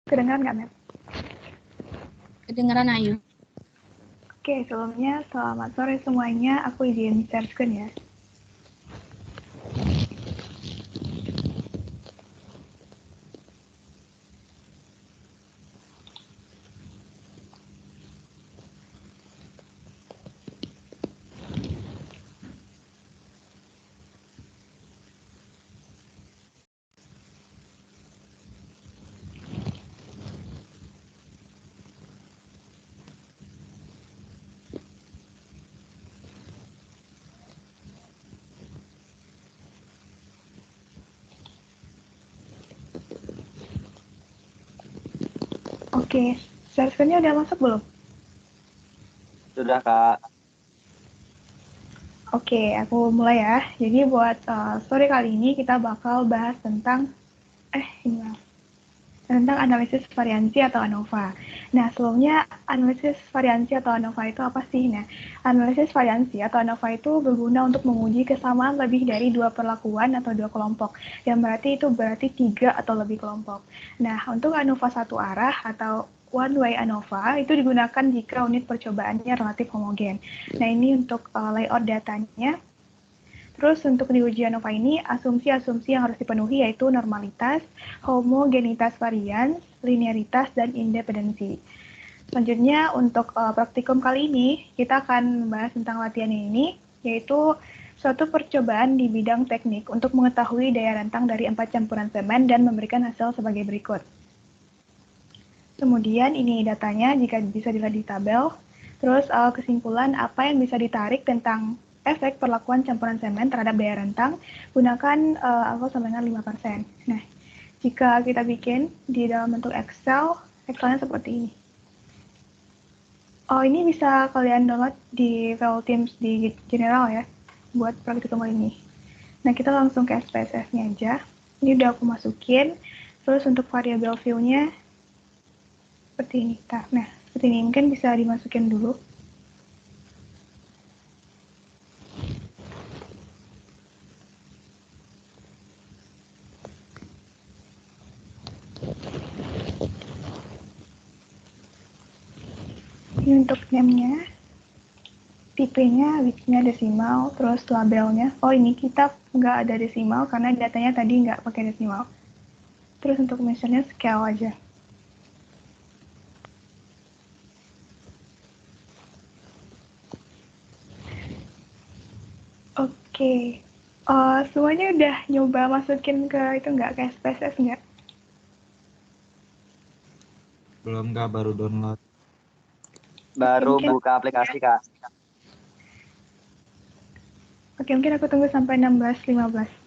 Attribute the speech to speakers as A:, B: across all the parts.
A: Kedengeran nggak, Mep?
B: Kedengeran, Ayu.
A: Oke, sebelumnya selamat sore semuanya. Aku izin share screen ya. Oke, share screen-nya udah masuk belum?
C: Sudah, Kak.
A: Oke, aku mulai ya. Jadi buat sore kali ini kita bakal bahas tentang tentang analisis variansi atau ANOVA. Nah, sebelumnya analisis variansi atau ANOVA itu apa sih? Nah, analisis variansi atau ANOVA itu berguna untuk menguji kesamaan lebih dari dua perlakuan atau dua kelompok. Yang berarti 3 atau lebih kelompok. Nah, untuk ANOVA satu arah atau one way ANOVA itu digunakan jika unit percobaannya relatif homogen. Nah, ini untuk layout datanya. Terus untuk di uji ANOVA ini, asumsi-asumsi yang harus dipenuhi yaitu normalitas, homogenitas varian, linearitas, dan independensi. Selanjutnya untuk praktikum kali ini, kita akan membahas tentang latihan ini, yaitu suatu percobaan di bidang teknik untuk mengetahui daya rentang dari 4 campuran semen dan memberikan hasil sebagai berikut. Kemudian ini datanya jika bisa dilihat di tabel. Terus kesimpulan apa yang bisa ditarik tentang efek perlakuan campuran semen terhadap daya rentang gunakan alfa sama dengan 5%. Nah, jika kita bikin di dalam bentuk Excel, Excelnya seperti ini. Oh, ini bisa kalian download di file Teams di General ya, buat praktikum ini. Nah, kita langsung ke SPSS-nya aja. Ini udah aku masukin. Terus untuk variabel view-nya, seperti ini. Nah, seperti ini mungkin bisa dimasukin dulu. Ini untuk name-nya, tipenya, width-nya desimal, terus labelnya. Oh, ini kita nggak ada desimal karena datanya tadi nggak pakai desimal. Terus untuk measure-nya scale aja. Oke. Semuanya udah nyoba masukin ke itu nggak, ke SPSS nggak?
D: Belum, Kak, baru download.
C: Baru
A: Mungkin,
C: buka aplikasi, Kak.
A: Oke, mungkin aku tunggu sampai 16.15.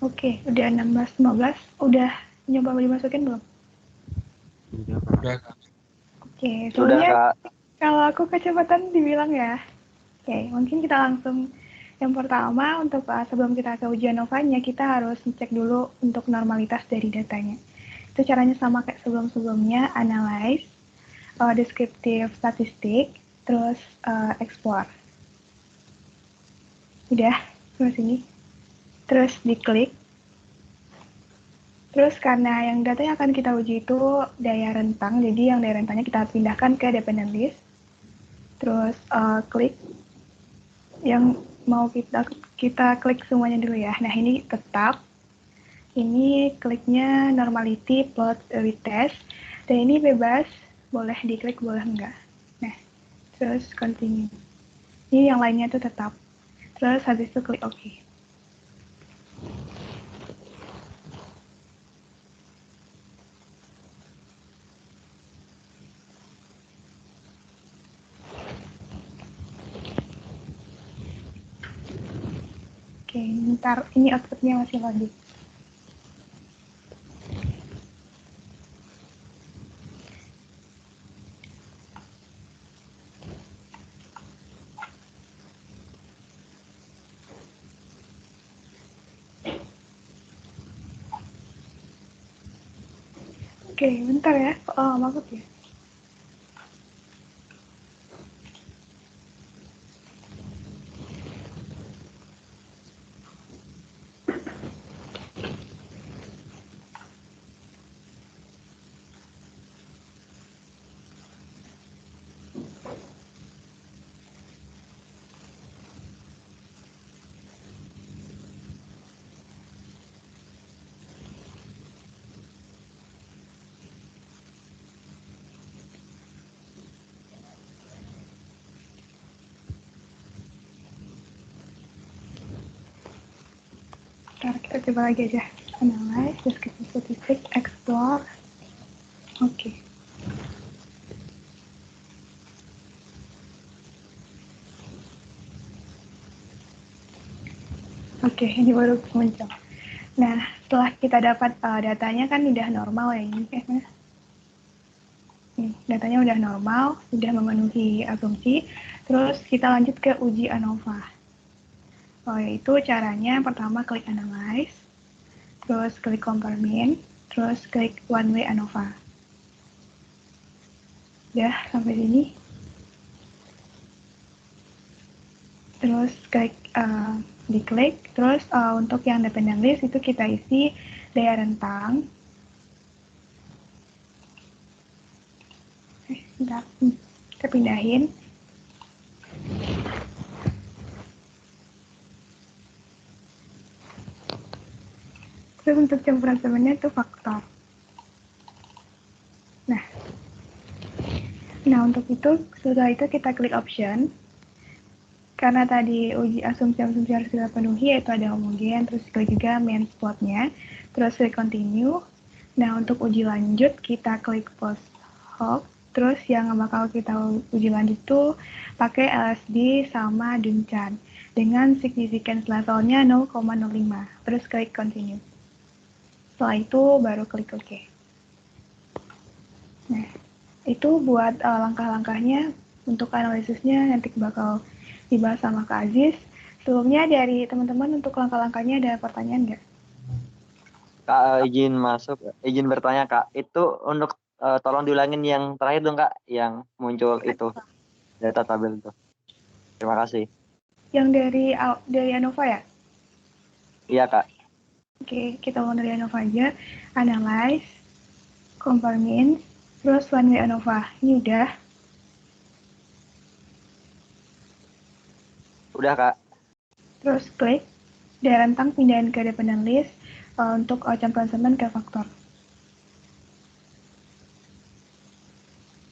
A: Oke, udah 16-15. Udah nyoba dimasukin belum?
D: Udah, Kak.
A: Oke,
C: Sudah,
A: soalnya
C: Kak.
A: kalau aku kecepatan dibilang ya. Oke, mungkin kita langsung yang pertama untuk sebelum kita ke ujian Novanya, kita harus ngecek dulu untuk normalitas dari datanya. Itu caranya sama kayak sebelum-sebelumnya, analyze, descriptive statistik, terus explore. Udah, terus ini. Terus diklik. Terus karena yang datanya akan kita uji itu daya rentang, jadi yang daya rentangnya kita pindahkan ke dependent list. Terus klik yang mau kita klik semuanya dulu ya. Nah ini tetap, ini kliknya normality plot retest, dan ini bebas, boleh diklik boleh enggak. Nah terus continue. Ini yang lainnya tuh tetap. Terus habis itu klik OK. Oke, ntar ini outputnya masih loading. Oke, bentar ya. Oh, maksud ya. Ntar kita coba lagi aja. Analyze, descriptive statistik, explore. Oke. Oke, ini baru muncul. Nah, setelah kita dapat datanya kan udah normal ya ini. Datanya udah normal, udah memenuhi asumsi. Terus kita lanjut ke uji ANOVA. Yaitu caranya pertama klik analyze, terus klik compare mean, terus klik one way ANOVA. Udah sampai sini. Terus klik diklik, terus untuk yang dependent list itu kita isi daya rentang. Bentar, kita pindahin. Terus untuk campuran sebenarnya itu faktor. Nah untuk itu, setelah itu kita klik option. Karena tadi uji asumsi-asumsi harus kita penuhi, yaitu ada homogen, terus klik juga main plotnya, terus klik continue. Nah untuk uji lanjut, kita klik post hoc, terus yang bakal kita uji lanjut itu pakai LSD sama Duncan dengan significance levelnya 0,05, terus klik continue. Setelah itu baru klik OK. Nah, itu buat langkah-langkahnya untuk analisisnya nanti bakal dibahas sama Kak Aziz. Sebelumnya dari teman-teman untuk langkah-langkahnya ada pertanyaan nggak?
C: Kak, izin bertanya, Kak. Itu untuk tolong diulangin yang terakhir dong, Kak, yang muncul itu data tabel itu. Terima kasih.
A: Yang dari ANOVA ya?
C: Iya, Kak.
A: Oke, kita mulai dari ANOVA aja. Analyze, compare mean, terus one way ANOVA. Ini udah.
C: Udah, Kak.
A: Terus klik, daya rentang pindahin ke dependent list untuk campuran semen ke faktor.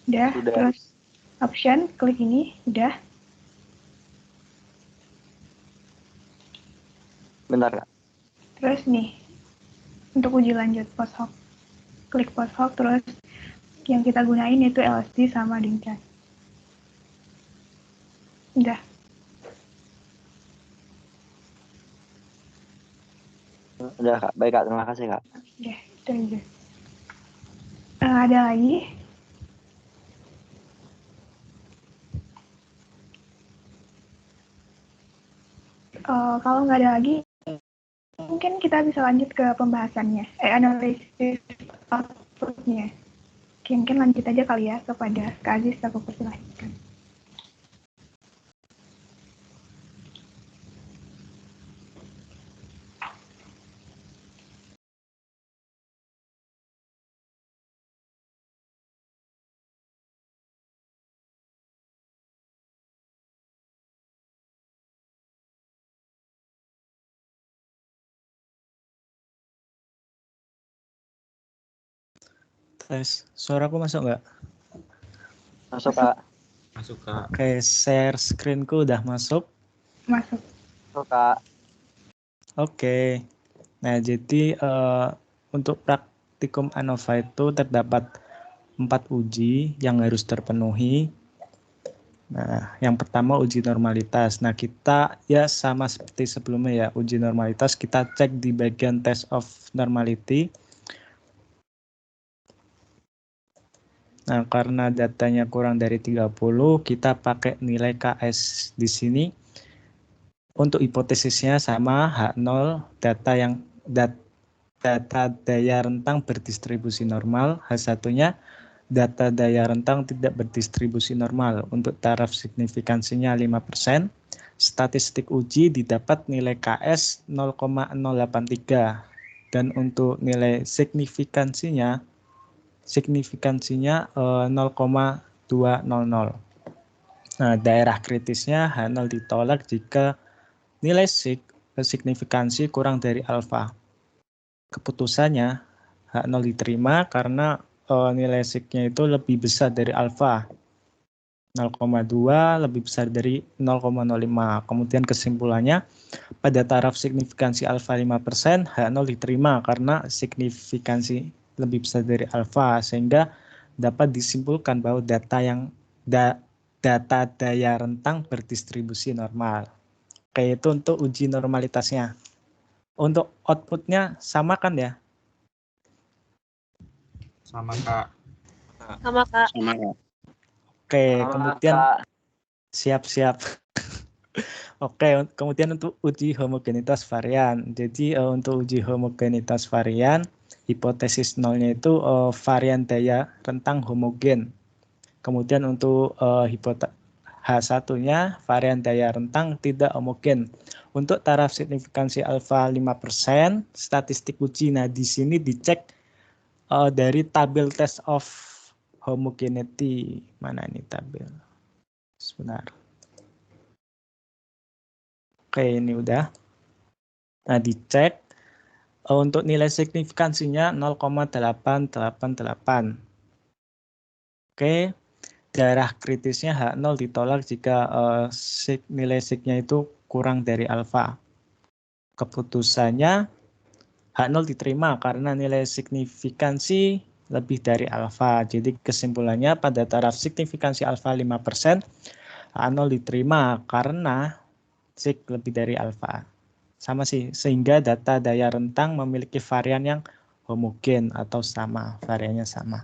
A: Udah, terus option, klik ini, udah.
C: Bentar, Kak.
A: Terus nih, untuk uji lanjut post hoc. Klik post hoc, terus yang kita gunain itu LSD sama Duncan. Udah.
C: Udah Kak, baik Kak, terima kasih Kak.
A: Udah, itu aja. Ada lagi? Kalau nggak ada lagi, mungkin kita bisa lanjut ke pembahasannya, analisis outputnya. Mungkin lanjut aja kali ya kepada Kak Aziz, aku persilahkan.
B: Tes, suaraku masuk nggak?
C: Masuk Kak.
D: Masuk Kak.
B: Oke, share screen-ku udah masuk.
A: Masuk.
C: Masuk Kak.
B: Oke. Nah, jadi untuk praktikum ANOVA itu terdapat 4 uji yang harus terpenuhi. Nah, yang pertama uji normalitas. Nah, kita ya sama seperti sebelumnya ya, uji normalitas kita cek di bagian test of normality. Nah, karena datanya kurang dari 30, kita pakai nilai KS di sini. Untuk hipotesisnya sama H0 data daya rentang berdistribusi normal, H1-nya data daya rentang tidak berdistribusi normal. Untuk taraf signifikansinya 5%. Statistik uji didapat nilai KS 0,083 dan untuk nilai signifikansinya 0,200. Nah, daerah kritisnya H0 ditolak jika nilai signifikansi kurang dari alfa. Keputusannya H0 diterima karena nilai signya itu lebih besar dari alfa. 0,2 lebih besar dari 0,05. Kemudian kesimpulannya pada taraf signifikansi alfa 5%, H0 diterima karena signifikansi lebih besar dari alfa, sehingga dapat disimpulkan bahwa data daya rentang berdistribusi normal. Oke, itu untuk uji normalitasnya. Untuk outputnya sama kan ya?
D: Sama Kak.
E: Sama Kak.
F: Sama Kak.
B: Oke,
C: Sama,
B: kemudian
C: Kak.
B: siap-siap. Oke, kemudian untuk uji homogenitas varian. Jadi untuk uji homogenitas varian, hipotesis nolnya itu varian daya rentang homogen. Kemudian untuk H1-nya varian daya rentang tidak homogen. Untuk taraf signifikansi alfa 5%, statistik uji. Nah, di sini dicek dari tabel test of homogeneity. Mana ini tabel? Sebentar. Oke, ini udah. Nah, dicek untuk nilai signifikansinya 0,888. Oke, daerah kritisnya H0 ditolak jika nilai signya itu kurang dari alfa. Keputusannya H0 diterima karena nilai signifikansi lebih dari alfa. Jadi kesimpulannya pada taraf signifikansi alfa 5%, H0 diterima karena sig lebih dari alfa. Sama sih, sehingga data daya rentang memiliki varian yang homogen atau sama, variannya sama.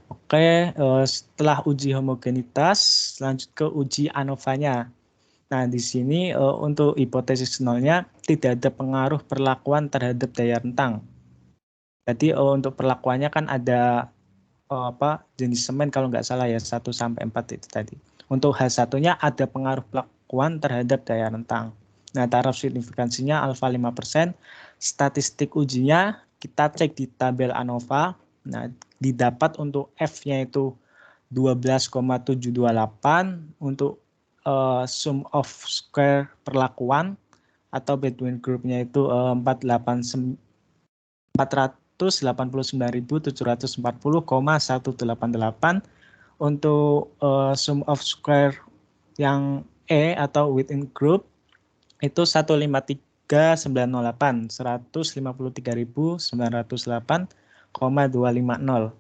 B: Oke, setelah uji homogenitas, lanjut ke uji ANOVA-nya. Nah, di sini untuk hipotesis nolnya tidak ada pengaruh perlakuan terhadap daya rentang. Jadi untuk perlakuannya kan ada jenis semen kalau nggak salah ya 1 sampai 4 itu tadi. Untuk H1-nya ada pengaruh perlakuan terhadap daya rentang. Nah, taraf signifikansinya alfa 5%. Statistik ujinya kita cek di tabel ANOVA. Nah, didapat untuk F-nya itu 12,728, untuk sum of square perlakuan atau between group-nya itu 489.740,188. Untuk sum of square yang E atau within group itu 153.908, 153.908,250.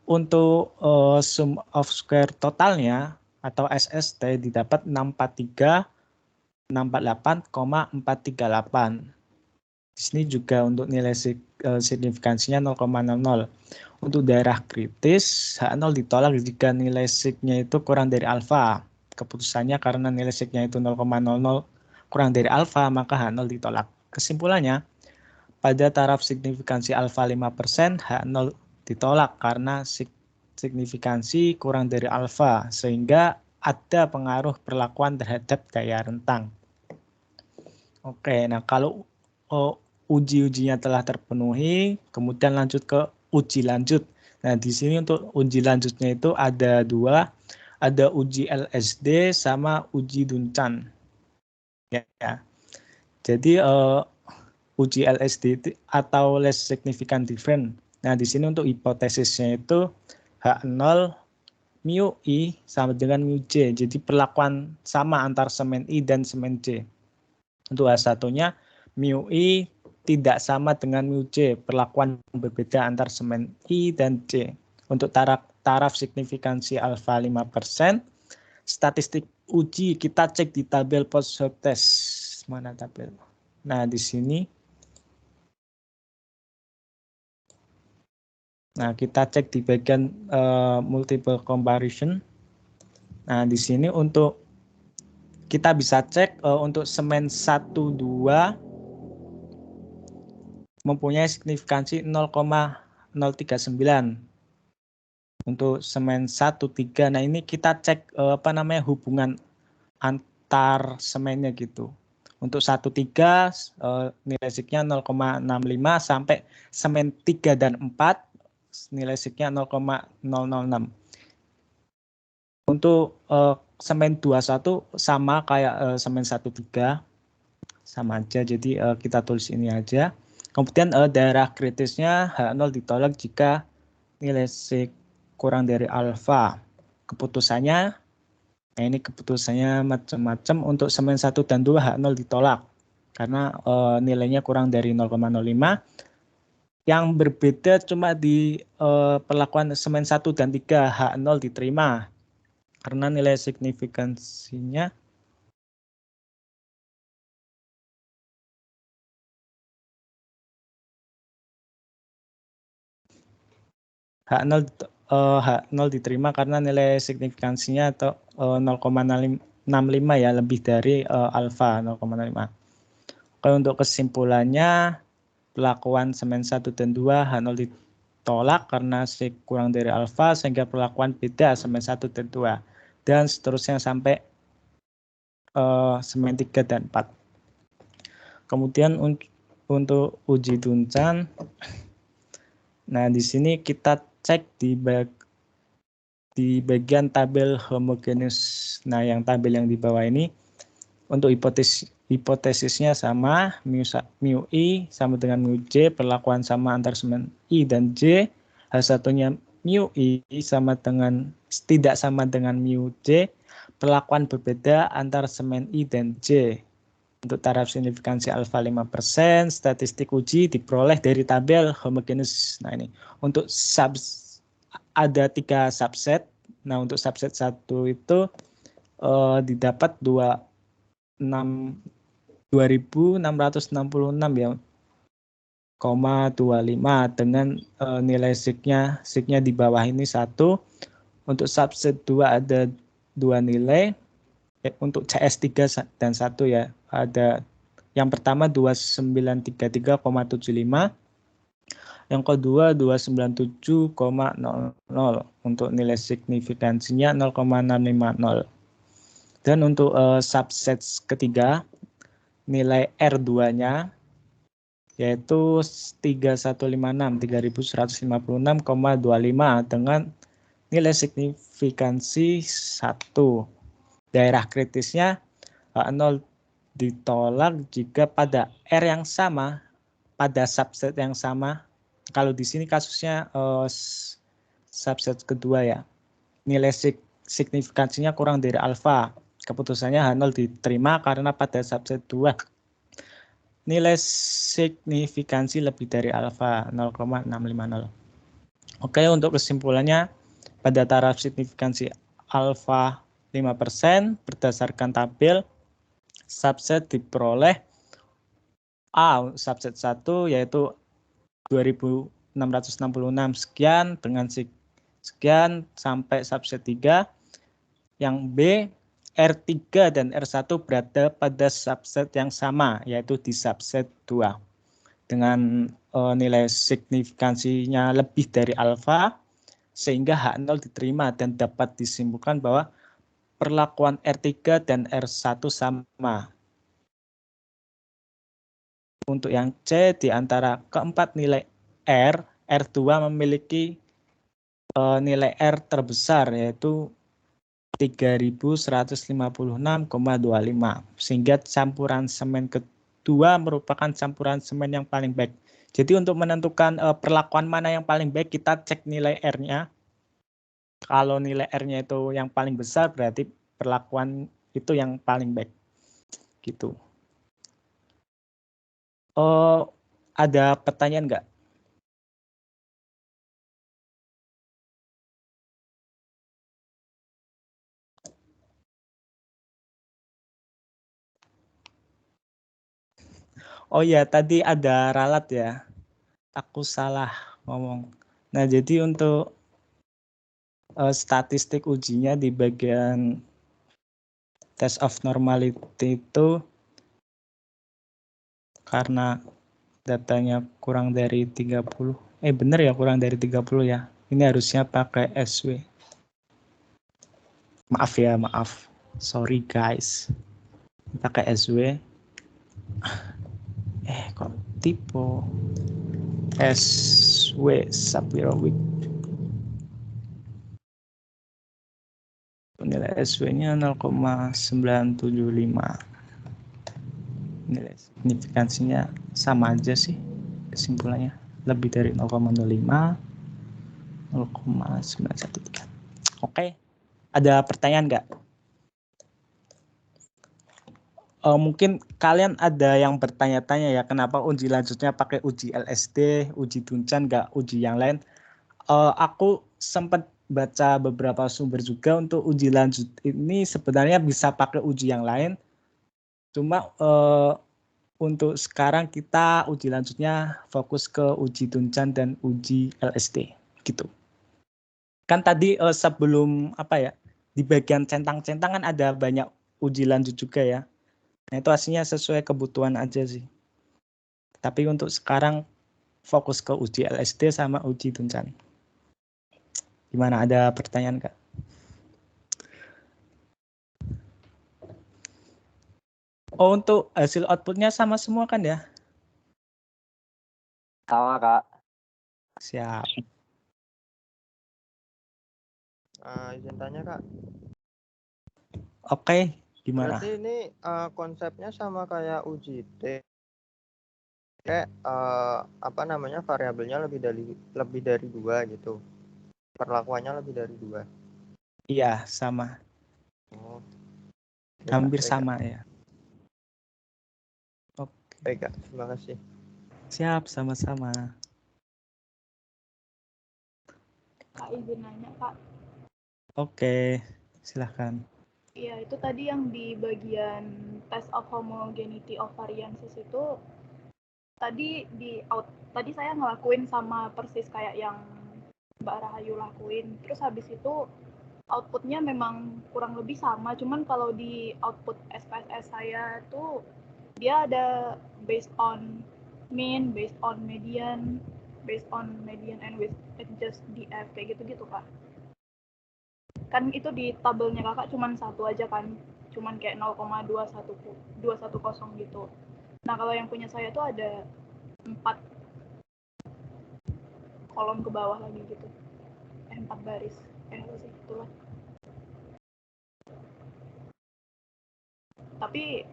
B: Untuk sum of square totalnya atau SST didapat 648,438. Di sini juga untuk nilai signifikansinya 0,00. Untuk daerah kritis, H0 ditolak jika nilai signya itu kurang dari alfa. Keputusannya karena nilai signya itu 0,00 kurang dari alfa, maka H0 ditolak. Kesimpulannya, pada taraf signifikansi alfa 5%, H0 ditolak karena signifikansi kurang dari alfa, sehingga ada pengaruh perlakuan terhadap daya rentang. Oke, nah kalau uji-ujinya telah terpenuhi, kemudian lanjut ke uji lanjut. Nah, di sini untuk uji lanjutnya itu ada dua, ada uji LSD sama uji Duncan. Ya. Jadi uji LSD atau less significant difference. Nah, di sini untuk hipotesisnya itu H0 mu I sama dengan mu J. Jadi perlakuan sama antar semen I dan semen J. Untuk H1-nya mu I tidak sama dengan mu J. Perlakuan berbeda antar semen I dan J. Untuk taraf signifikansi alfa 5%, statistik uji kita cek di tabel post hoc test. Mana tabel? Nah, di sini. Nah, kita cek di bagian multiple comparison. Nah, di sini untuk kita bisa cek untuk semen 1, 2 mempunyai signifikansi 0,039. Untuk semen 1, 3, nah ini kita cek hubungan antar semennya gitu. Untuk 1, 3 nilai signya 0,65 sampai semen 3 dan 4 nilai signya 0,006. Untuk semen 21 sama kayak semen 1, 3 sama aja, jadi kita tulis ini aja. Kemudian daerah kritisnya H0 ditolak jika nilai sig kurang dari alfa. Keputusannya, nah ini keputusannya macam-macam. Untuk semen 1 dan 2 H0 ditolak karena nilainya kurang dari 0,05. Yang berbeda cuma di perlakuan semen 1 dan 3 H0 diterima karena nilai signifikansinya H0 diterima karena nilai signifikansinya atau 0,65 ya, lebih dari alfa 0,05. Oke, untuk kesimpulannya perlakuan semen 1 dan 2 H0 ditolak karena sig kurang dari alfa sehingga perlakuan beda semen 1 dan 2 dan seterusnya sampai semen 3 dan 4. Kemudian untuk uji Duncan, nah di sini kita cek di bagian tabel homogeneous. Nah, yang tabel yang di bawah ini untuk hipotesisnya sama, mu I sama dengan mu J, perlakuan sama antar semen I dan J. H1-nya mu I tidak sama dengan mu J, perlakuan berbeda antar semen I dan J. Untuk taraf signifikansi alfa 5%, statistik uji diperoleh dari tabel homogeneous. Nah, ini untuk ada 3 subset. Nah, untuk subset 1 itu didapat 2666 ya, 0,25 dengan nilai signya di bawah ini 1. Untuk subset 2 ada 2 nilai. Untuk CS3 dan 1 ya, ada yang pertama 2933,75, yang kedua 297,00. Untuk nilai signifikansinya 0,650. Dan untuk subset ketiga nilai R2-nya yaitu 3156 dengan nilai signifikansi 1. Daerah kritisnya H0 ditolak jika pada R yang sama, pada subset yang sama. Kalau di sini kasusnya subset kedua ya, nilai signifikansinya kurang dari alfa. Keputusannya H0 diterima karena pada subset 2 nilai signifikansi lebih dari alfa 0,650. Oke, untuk kesimpulannya pada taraf signifikansi alfa 5% berdasarkan tabel subset diperoleh A subset 1 yaitu 2666 sekian dengan sekian sampai subset 3. Yang B, R3 dan R1 berada pada subset yang sama, yaitu di subset 2. Dengan nilai signifikansinya lebih dari alfa, sehingga H0 diterima dan dapat disimpulkan bahwa perlakuan R3 dan R1 sama. Untuk yang C, di antara keempat nilai R, R2 memiliki nilai R terbesar, yaitu 3156,25, sehingga campuran semen kedua merupakan campuran semen yang paling baik. Jadi untuk menentukan perlakuan mana yang paling baik, kita cek nilai R-nya. Kalau nilai R-nya itu yang paling besar, berarti perlakuan itu yang paling baik. Gitu. Ada pertanyaan nggak? Oh ya, tadi ada ralat ya. Aku salah ngomong. Nah, jadi untuk statistik ujinya di bagian test of normality itu karena datanya kurang dari 30. Bener ya, kurang dari 30 ya. Ini harusnya pakai SW. Maaf ya, maaf. Sorry guys. Pakai SW. Kok tipe SW Sapirowik. Nilai SW-nya 0,975. Nilai signifikansinya sama aja sih kesimpulannya, lebih dari 0,05, 0,913. Oke, ada pertanyaan nggak? Mungkin kalian ada yang bertanya-tanya ya, kenapa uji lanjutnya pakai uji LSD, uji Duncan, nggak uji yang lain. Aku sempat baca beberapa sumber juga untuk uji lanjut ini sebenarnya bisa pakai uji yang lain. Cuma untuk sekarang kita uji lanjutnya fokus ke uji Duncan dan uji LSD gitu. Kan tadi sebelum di bagian centang-centang kan ada banyak uji lanjut juga ya. Nah, itu hasilnya sesuai kebutuhan aja sih. Tapi untuk sekarang fokus ke uji LSD sama uji Duncan. Gimana, ada pertanyaan Kak? Oh, untuk hasil outputnya sama semua kan ya?
C: Sama Kak.
B: Siap.
F: Izin tanya Kak.
B: Oke, gimana?
F: Berarti ini konsepnya sama kayak uji T. Kayak variabelnya lebih dari 2 gitu. Perlakuannya lebih dari 2.
B: Iya, sama.
F: Oh.
B: Hampir sama ya. Oke.
F: Baik Kak, terima kasih.
B: Siap, sama-sama.
A: Kak, izin nanya Kak.
B: Oke, silahkan.
A: Iya, itu tadi yang di bagian test of homogeneity of variances itu tadi saya ngelakuin sama persis kayak yang Mbak Rahayu lakuin. Terus habis itu outputnya memang kurang lebih sama, cuman kalau di output SPSS saya tuh dia ada based on mean, based on median and with adjust DF kayak gitu Kak. Kan itu di tabelnya Kakak cuman satu aja kan, cuman kayak 0,210 gitu. Nah, kalau yang punya saya tuh ada 4 kolom ke bawah lagi gitu. 4 baris. Apa sih? Itulah. Tapi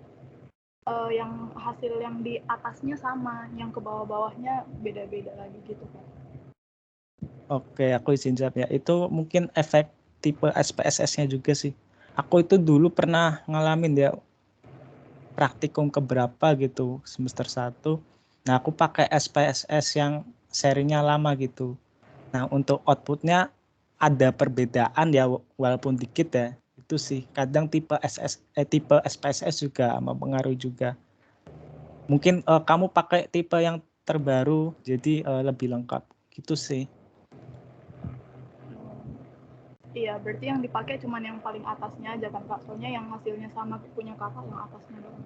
A: yang hasil yang di atasnya sama, yang ke bawah-bawahnya beda-beda lagi gitu kan.
B: Oke, aku izin jawab ya. Itu mungkin efek tipe SPSS-nya juga sih. Aku itu dulu pernah ngalamin ya praktikum keberapa gitu, semester 1. Nah, aku pakai SPSS yang serinya lama gitu. Nah, untuk outputnya ada perbedaan ya, walaupun dikit ya. Itu sih, kadang tipe SPSS juga mempengaruhi juga. Mungkin kamu pakai tipe yang terbaru, jadi lebih lengkap. Gitu sih.
A: Iya, berarti yang dipakai cuma yang paling atasnya aja kan Kak? Soalnya yang hasilnya sama punya Kakak yang atasnya doang.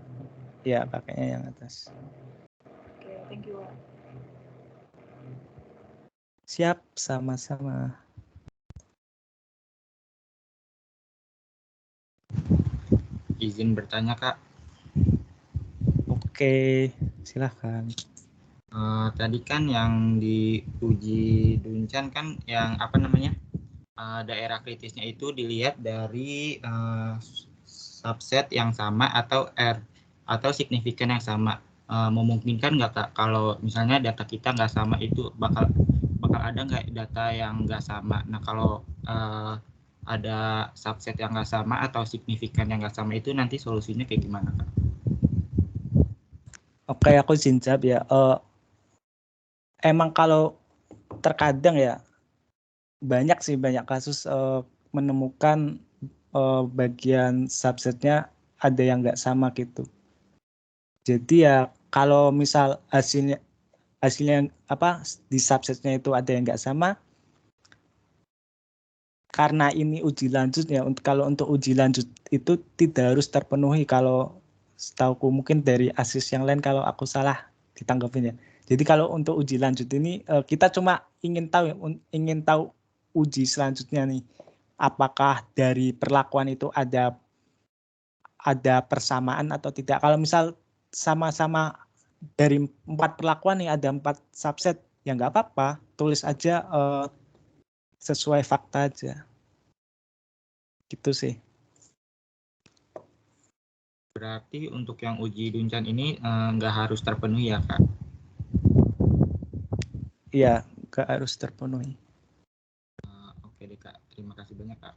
B: Iya, pakainya yang atas.
A: Oke, thank you.
B: Siap, sama-sama.
D: Izin bertanya Kak.
B: Oke, silahkan.
D: Tadi kan yang diuji Duncan kan yang apa namanya daerah kritisnya itu dilihat dari subset yang sama atau R atau signifikan yang sama. Memungkinkan nggak Kak kalau misalnya data kita nggak sama itu bakal ada nggak data yang nggak sama? Nah kalau ada subset yang nggak sama atau signifikan yang nggak sama itu nanti solusinya kayak gimana Kak?
B: Oke, aku izin jawab ya. Emang kalau terkadang ya banyak kasus menemukan bagian subsetnya ada yang nggak sama gitu. Jadi ya kalau misal hasilnya apa di subsetnya itu ada yang nggak sama, karena ini uji lanjut ya. Kalau untuk uji lanjut itu tidak harus terpenuhi. Kalau setauku mungkin dari ASIS yang lain kalau aku salah ditanggapin ya. Jadi kalau untuk uji lanjut ini kita cuma ingin tahu uji selanjutnya nih, apakah dari perlakuan itu ada persamaan atau tidak. Kalau misal sama-sama dari 4 perlakuan nih ada 4 subset, ya nggak apa-apa, tulis aja sesuai fakta aja. Gitu sih.
D: Berarti untuk yang uji Duncan ini nggak harus terpenuhi ya Kak?
B: Iya, nggak harus terpenuhi.
D: Oke deh Kak, terima kasih banyak Kak.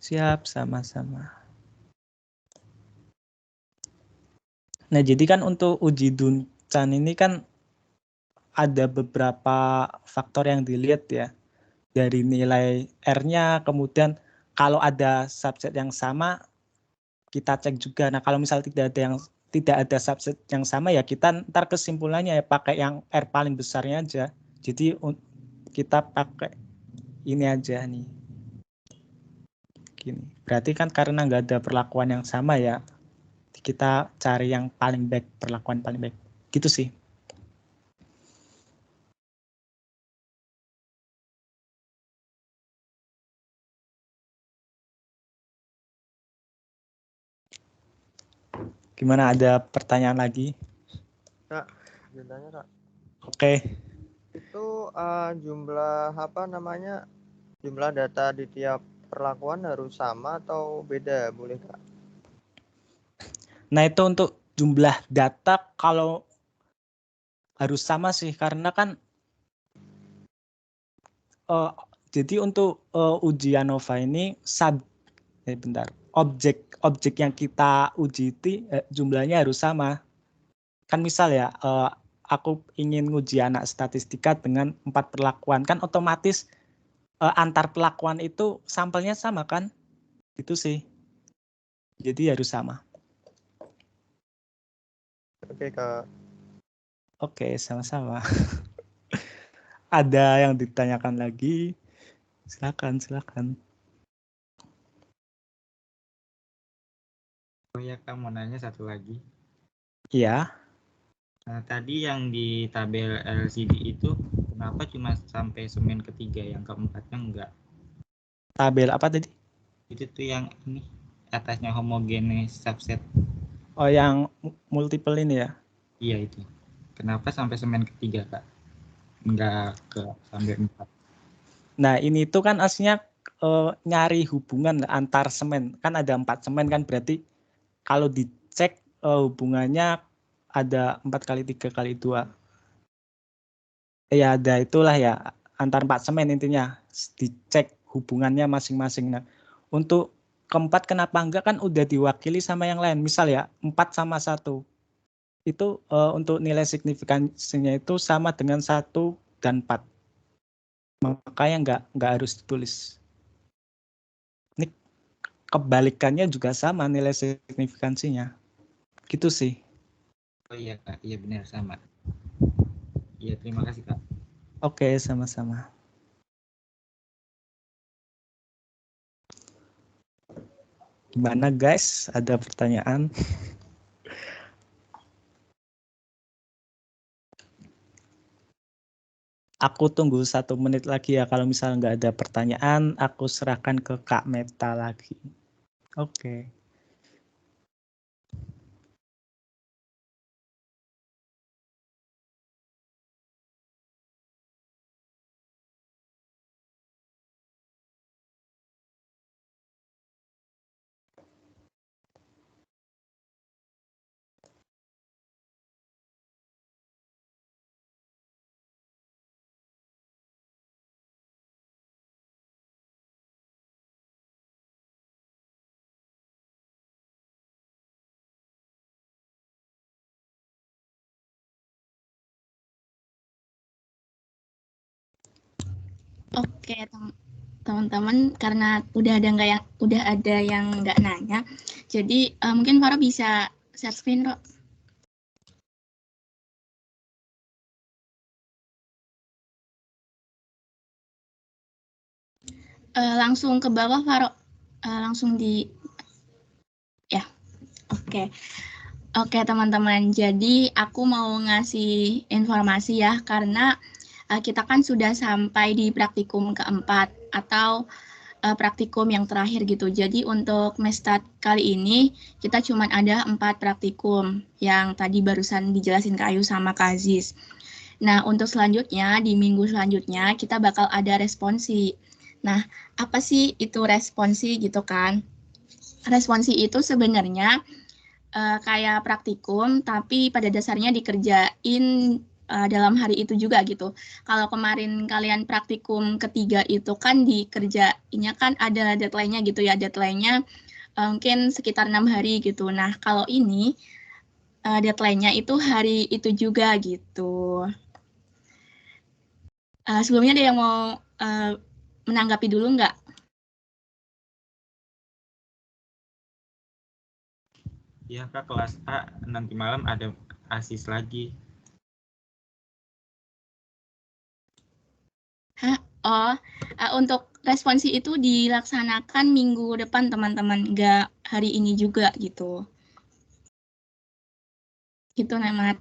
B: Siap, sama-sama. Nah, jadi kan untuk uji Duncan ini kan ada beberapa faktor yang dilihat ya. Dari nilai R-nya, kemudian kalau ada subset yang sama, kita cek juga. Nah, kalau misal tidak ada subset yang sama ya kita ntar kesimpulannya ya pakai yang R paling besarnya aja. Jadi kita pakai ini aja nih. Gini. Berarti kan karena nggak ada perlakuan yang sama ya, kita cari yang paling baik, perlakuan paling baik. Gitu sih. Gimana, ada pertanyaan lagi?
F: Kak, bertanya Kak.
B: Oke.
F: Itu jumlah apa namanya? Jumlah data di tiap perlakuan harus sama atau beda, boleh Kak?
B: Nah, itu untuk jumlah data kalau harus sama sih, karena kan jadi untuk uji ANOVA ini objek yang kita uji itu jumlahnya harus sama. Kan misal ya, aku ingin nguji anak statistika dengan 4 perlakuan, kan otomatis antar perlakuan itu sampelnya sama kan? Itu sih. Jadi harus sama.
F: Oke Kak.
B: Oke, sama-sama. Ada yang ditanyakan lagi? Silakan.
D: Oh ya Kak, mau nanya satu lagi.
B: Iya.
D: Nah, tadi yang di tabel LCD itu kenapa cuma sampai semen ketiga, yang keempatnya enggak?
B: Tabel apa tadi?
D: Itu tuh yang ini atasnya homogeneous subset.
B: Oh, yang multiple ini ya?
D: Iya itu. Kenapa sampai semen ketiga Kak? Enggak ke sampai 4.
B: Nah, ini tuh kan aslinya nyari hubungan antar semen. Kan ada 4 semen kan, berarti kalau dicek hubungannya ada 4 kali 3 kali 2. Ya ada itulah ya, antar 4 semen intinya. Dicek hubungannya masing-masing. Nah, untuk keempat kenapa enggak, kan udah diwakili sama yang lain. Misal ya 4 sama 1. Itu untuk nilai signifikansinya itu sama dengan 1 dan 4. Makanya enggak harus ditulis. Ini kebalikannya juga sama nilai signifikansinya. Gitu sih.
D: Oh iya Kak, iya benar sama. Iya terima kasih Kak.
B: Oke, sama-sama. Gimana guys? Ada pertanyaan? Aku tunggu 1 menit lagi ya. Kalau misalnya nggak ada pertanyaan, aku serahkan ke Kak Meta lagi. Oke.
G: Oke, teman-teman, karena udah ada yang nggak nanya, jadi mungkin Faro bisa share screen, Ro. Langsung ke bawah, Faro. Langsung di ya. Oke, teman-teman. Jadi aku mau ngasih informasi ya, karena kita kan sudah sampai di praktikum keempat atau praktikum yang terakhir gitu. Jadi untuk Mestat kali ini kita cuma ada 4 praktikum yang tadi barusan dijelasin Kak Ayu sama Kak Aziz. Nah, untuk selanjutnya di minggu selanjutnya kita bakal ada responsi. Nah, apa sih itu responsi gitu kan? Responsi itu sebenarnya kayak praktikum, tapi pada dasarnya dikerjain dalam hari itu juga gitu. Kalau kemarin kalian praktikum ketiga itu kan dikerjainnya kan ada deadline-nya gitu ya, deadline-nya mungkin sekitar 6 hari gitu. Nah, kalau ini deadline-nya itu hari itu juga gitu. Sebelumnya ada yang mau menanggapi dulu nggak?
D: Iya Kak, kelas A nanti malam ada ASIS lagi. Untuk responsi itu dilaksanakan minggu depan teman-teman, nggak hari ini juga gitu. Gitu Nemat.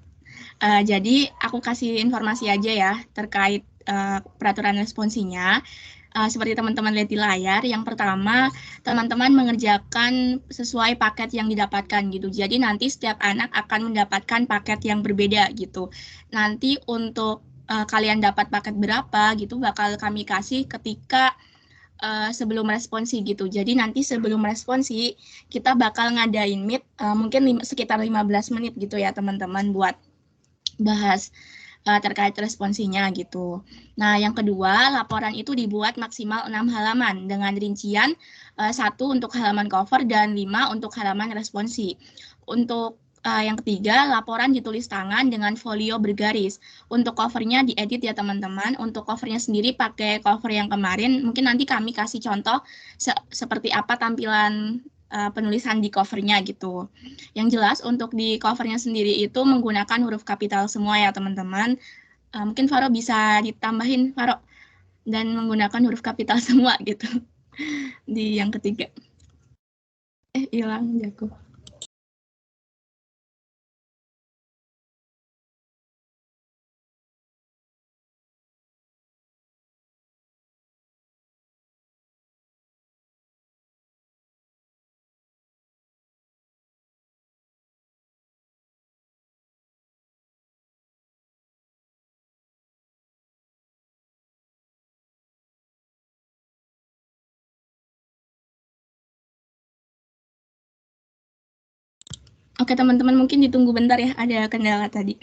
D: Jadi aku kasih informasi aja ya terkait peraturan responsinya. Seperti teman-teman lihat di layar, yang pertama teman-teman mengerjakan sesuai paket yang didapatkan gitu. Jadi nanti setiap anak akan mendapatkan paket yang berbeda gitu. Nanti untuk kalian dapat paket berapa gitu bakal kami kasih ketika sebelum responsi gitu. Jadi nanti sebelum responsi kita bakal ngadain meet mungkin sekitar 15 menit gitu ya teman-teman buat bahas terkait responsinya gitu. Nah, yang kedua, laporan itu dibuat maksimal 6 halaman dengan rincian 1 untuk halaman cover dan 5 untuk halaman responsi. Untuk yang ketiga, laporan ditulis tangan dengan folio bergaris. Untuk covernya diedit ya teman-teman. Untuk covernya sendiri pakai cover yang kemarin. Mungkin nanti kami kasih contoh seperti apa tampilan penulisan di covernya gitu. Yang jelas untuk di covernya sendiri itu menggunakan huruf kapital semua ya teman-teman. Mungkin Faro bisa ditambahin Faro dan menggunakan huruf kapital semua gitu di yang ketiga. Hilang jago. Oke teman-teman, mungkin ditunggu bentar ya, ada kendala tadi.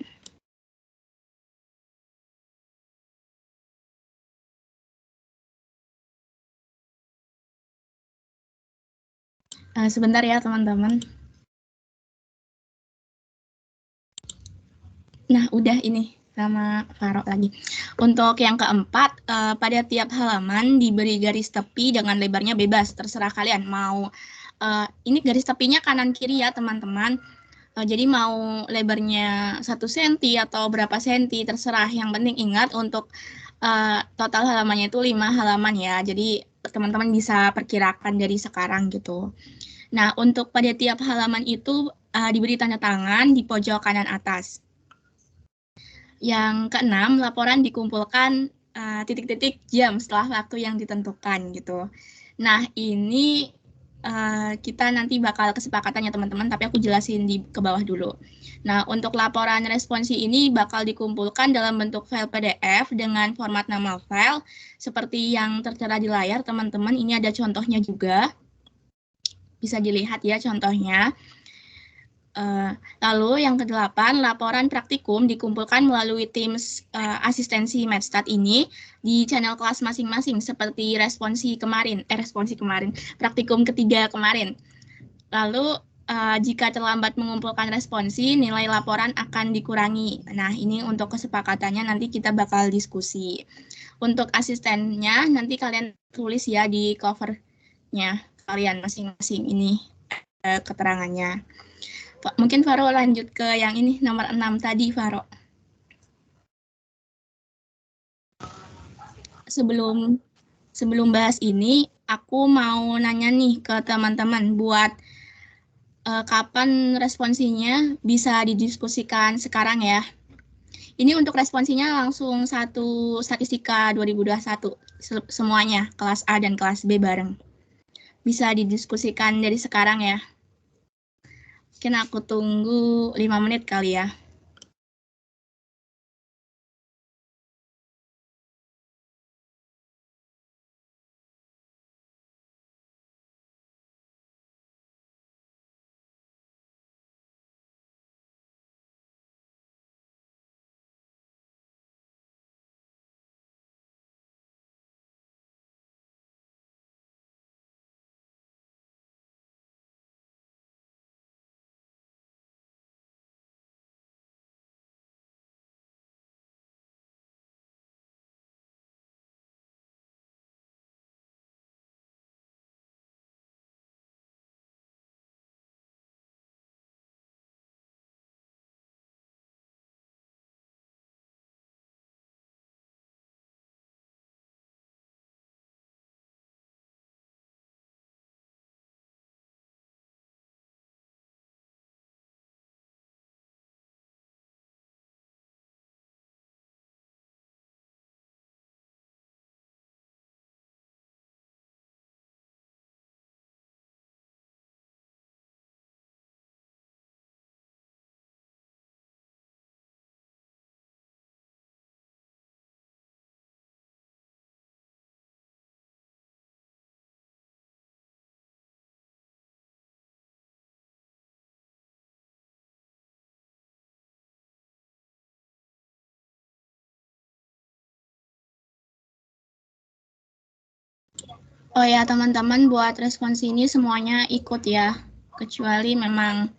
D: Sebentar ya teman-teman. Nah, udah ini sama Faro lagi. Untuk yang keempat, pada tiap halaman diberi garis tepi dengan lebarnya bebas, terserah kalian mau. Ini garis tepinya kanan kiri ya teman-teman.
G: Jadi mau lebarnya 1 senti atau berapa senti terserah. Yang penting ingat untuk total halamannya itu 5 halaman ya. Jadi teman-teman bisa perkirakan dari sekarang gitu. Nah, untuk pada tiap halaman itu diberi tanda tangan di pojok kanan atas. Yang keenam, laporan dikumpulkan titik-titik jam setelah waktu yang ditentukan gitu. Nah, ini kita nanti bakal kesepakatannya teman-teman, tapi aku jelasin ke bawah dulu. Nah, untuk laporan responsi ini bakal dikumpulkan dalam bentuk file PDF dengan format nama file, seperti yang tertera di layar teman-teman. Ini ada contohnya juga, bisa dilihat ya contohnya. Lalu yang ke-8, laporan praktikum dikumpulkan melalui Teams asistensi Medstat ini di channel kelas masing-masing seperti praktikum ketiga kemarin. Lalu jika terlambat mengumpulkan responsi, nilai laporan akan dikurangi. Nah, ini untuk kesepakatannya nanti kita bakal diskusi. Untuk asistennya nanti kalian tulis ya di covernya kalian masing-masing ini keterangannya. Mungkin Faro lanjut ke yang ini, nomor 6 tadi, Faro. Sebelum bahas ini, aku mau nanya nih ke teman-teman, buat kapan responsinya bisa didiskusikan sekarang ya. Ini untuk responsinya langsung satu statistika 2021, semuanya, kelas A dan kelas B bareng. Bisa didiskusikan dari sekarang ya. Mungkin aku tunggu 5 menit kali ya. Oh ya teman-teman, buat respons ini semuanya ikut ya, kecuali memang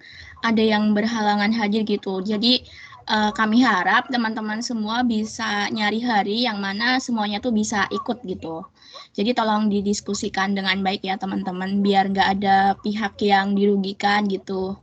G: ada yang berhalangan hadir gitu. Jadi kami harap teman-teman semua bisa nyari hari yang mana semuanya tuh bisa ikut gitu. Jadi tolong didiskusikan dengan baik ya teman-teman, biar nggak ada pihak yang dirugikan gitu.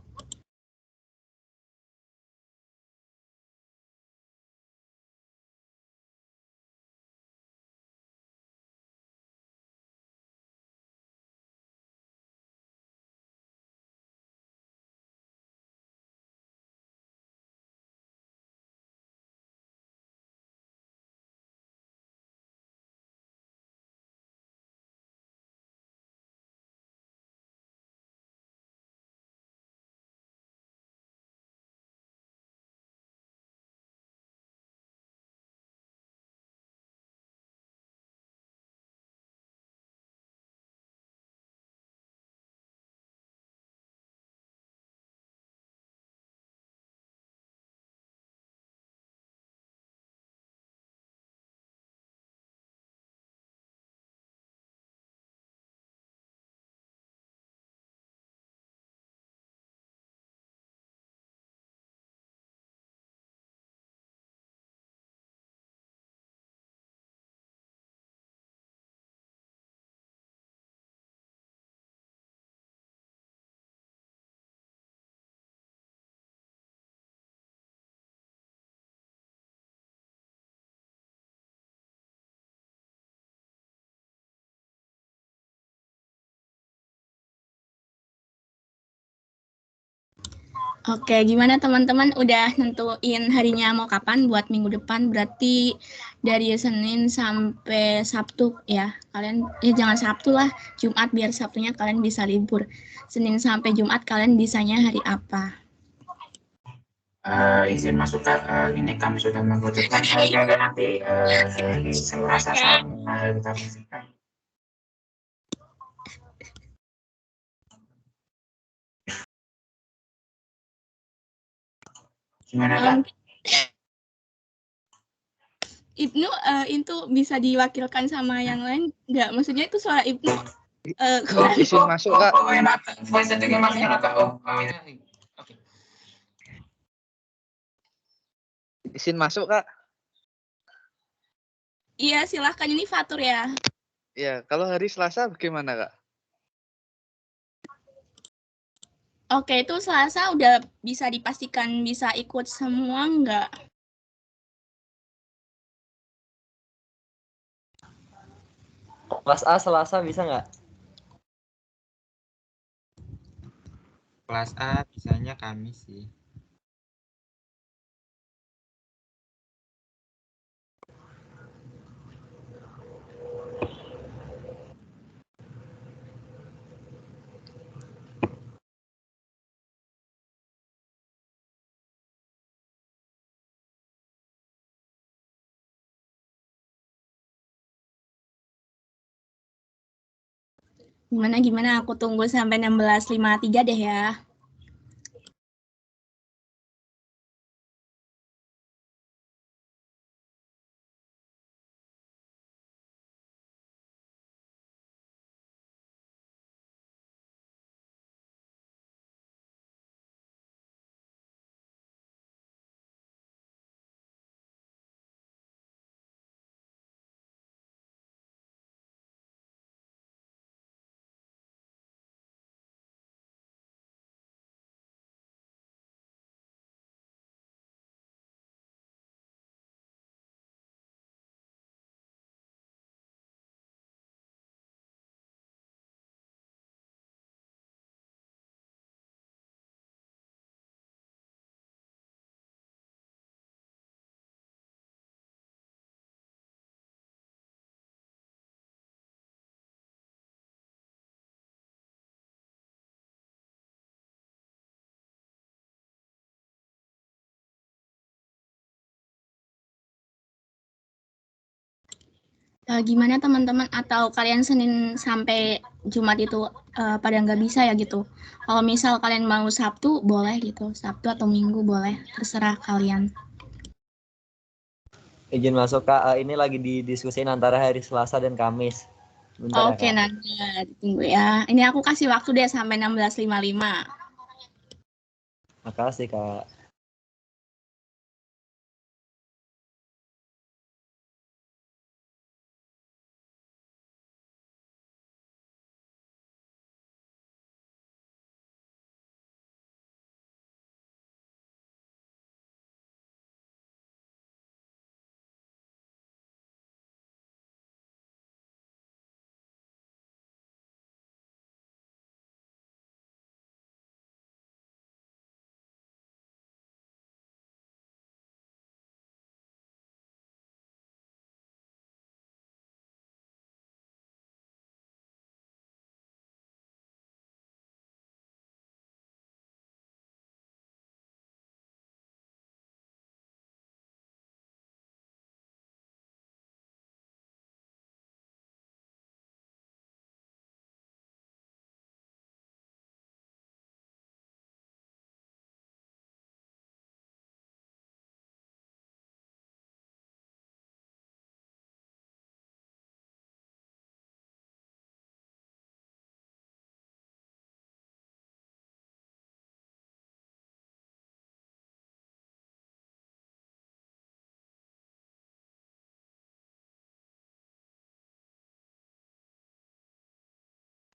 G: Oke, gimana teman-teman udah nentuin harinya mau kapan buat minggu depan? Berarti dari Senin sampai Sabtu ya. Kalian ya jangan Sabtu lah, Jumat biar Sabtunya kalian bisa libur. Senin sampai Jumat kalian bisanya hari apa?
D: Izin masuk Kak, ini kami sudah mengucapkan jaga nanti Selasa sama kita bersihkan. Gimana Kak?
G: Ibnu itu bisa diwakilkan sama yang lain nggak? Maksudnya itu suara Ibnu.
F: Izin masuk Kak. Izin masuk Kak.
G: Iya silahkan, ini Fatur ya.
F: Ya, kalau hari Selasa bagaimana Kak?
G: Oke, itu Selasa udah bisa dipastikan bisa ikut semua nggak?
C: Kelas A Selasa bisa nggak?
D: Kelas A bisanya Kamis sih.
G: Gimana, aku tunggu sampai 16.53 deh ya. Gimana teman-teman, atau kalian Senin sampai Jumat itu pada nggak bisa ya gitu? Kalau misal kalian mau Sabtu boleh gitu, Sabtu atau Minggu boleh, terserah kalian.
C: Izin masuk Kak, ini lagi didiskusin antara hari Selasa dan Kamis. Bentar
G: Oke,
C: ya, Kak.
G: nanti tunggu ya. Ini aku kasih waktu deh sampai 16.55.
C: Makasih Kak.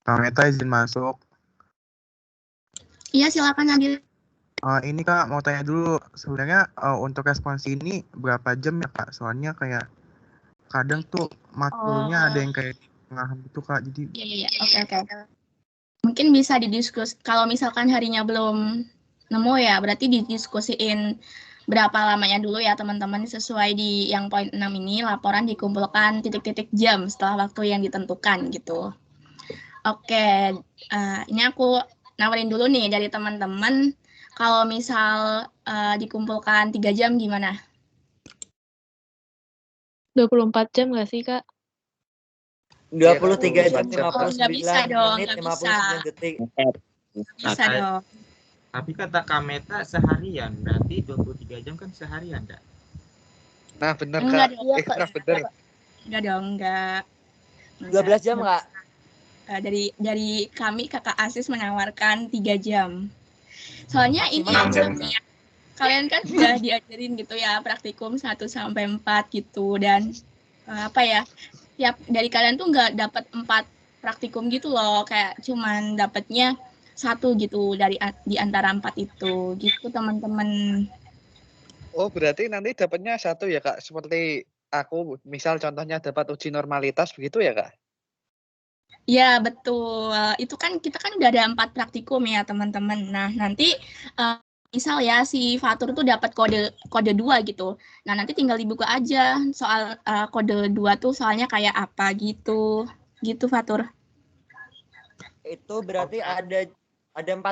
H: Kak Meta izin masuk.
G: Iya, silakan Nabil.
H: Ini Kak mau tanya dulu, sebenarnya untuk respons ini berapa jam ya Kak? Soalnya kayak kadang tuh matkulnya ada yang kayak tengah gitu Kak, jadi
G: Iya. Oke. Mungkin bisa didiskus kalau misalkan harinya belum nemu ya, berarti didiskusiin berapa lamanya dulu ya teman-teman, sesuai di yang poin 6 ini, laporan dikumpulkan titik-titik jam setelah waktu yang ditentukan gitu. Oke, ini aku nawarin dulu nih dari teman-teman, kalau misal dikumpulkan 3 jam gimana?
E: 24 jam nggak sih, Kak?
I: 23 jam
G: Oh,
I: 59
G: nggak bisa dong,
I: menit
G: nggak bisa.
I: 59 detik.
G: Nggak bisa dong.
D: Tapi kata Kameta seharian, berarti 23 jam kan seharian, Kak?
J: Nah, benar
G: Enggak
J: Kak.
G: dong,
J: Ekstra benar.
G: enggak dong, enggak.
I: 12 jam nggak?
G: Dari kami kakak Asis menawarkan 3 jam. Soalnya ini ya, kalian kan sudah diajarin gitu ya praktikum 1 sampai 4 gitu, dan apa ya, tiap dari kalian tuh nggak dapat 4 praktikum gitu loh, kayak cuman dapatnya 1 gitu di antara 4 itu gitu teman-teman.
J: Oh, berarti nanti dapatnya 1 ya Kak, seperti aku misal contohnya dapat uji normalitas begitu ya Kak?
G: Ya betul, itu kan kita kan udah ada 4 praktikum ya teman-teman. Nah nanti misal ya si Fatur tuh dapat kode 2 gitu. Nah nanti tinggal dibuka aja soal kode 2 tuh soalnya kayak apa gitu. Gitu Fatur.
I: Itu berarti ada 4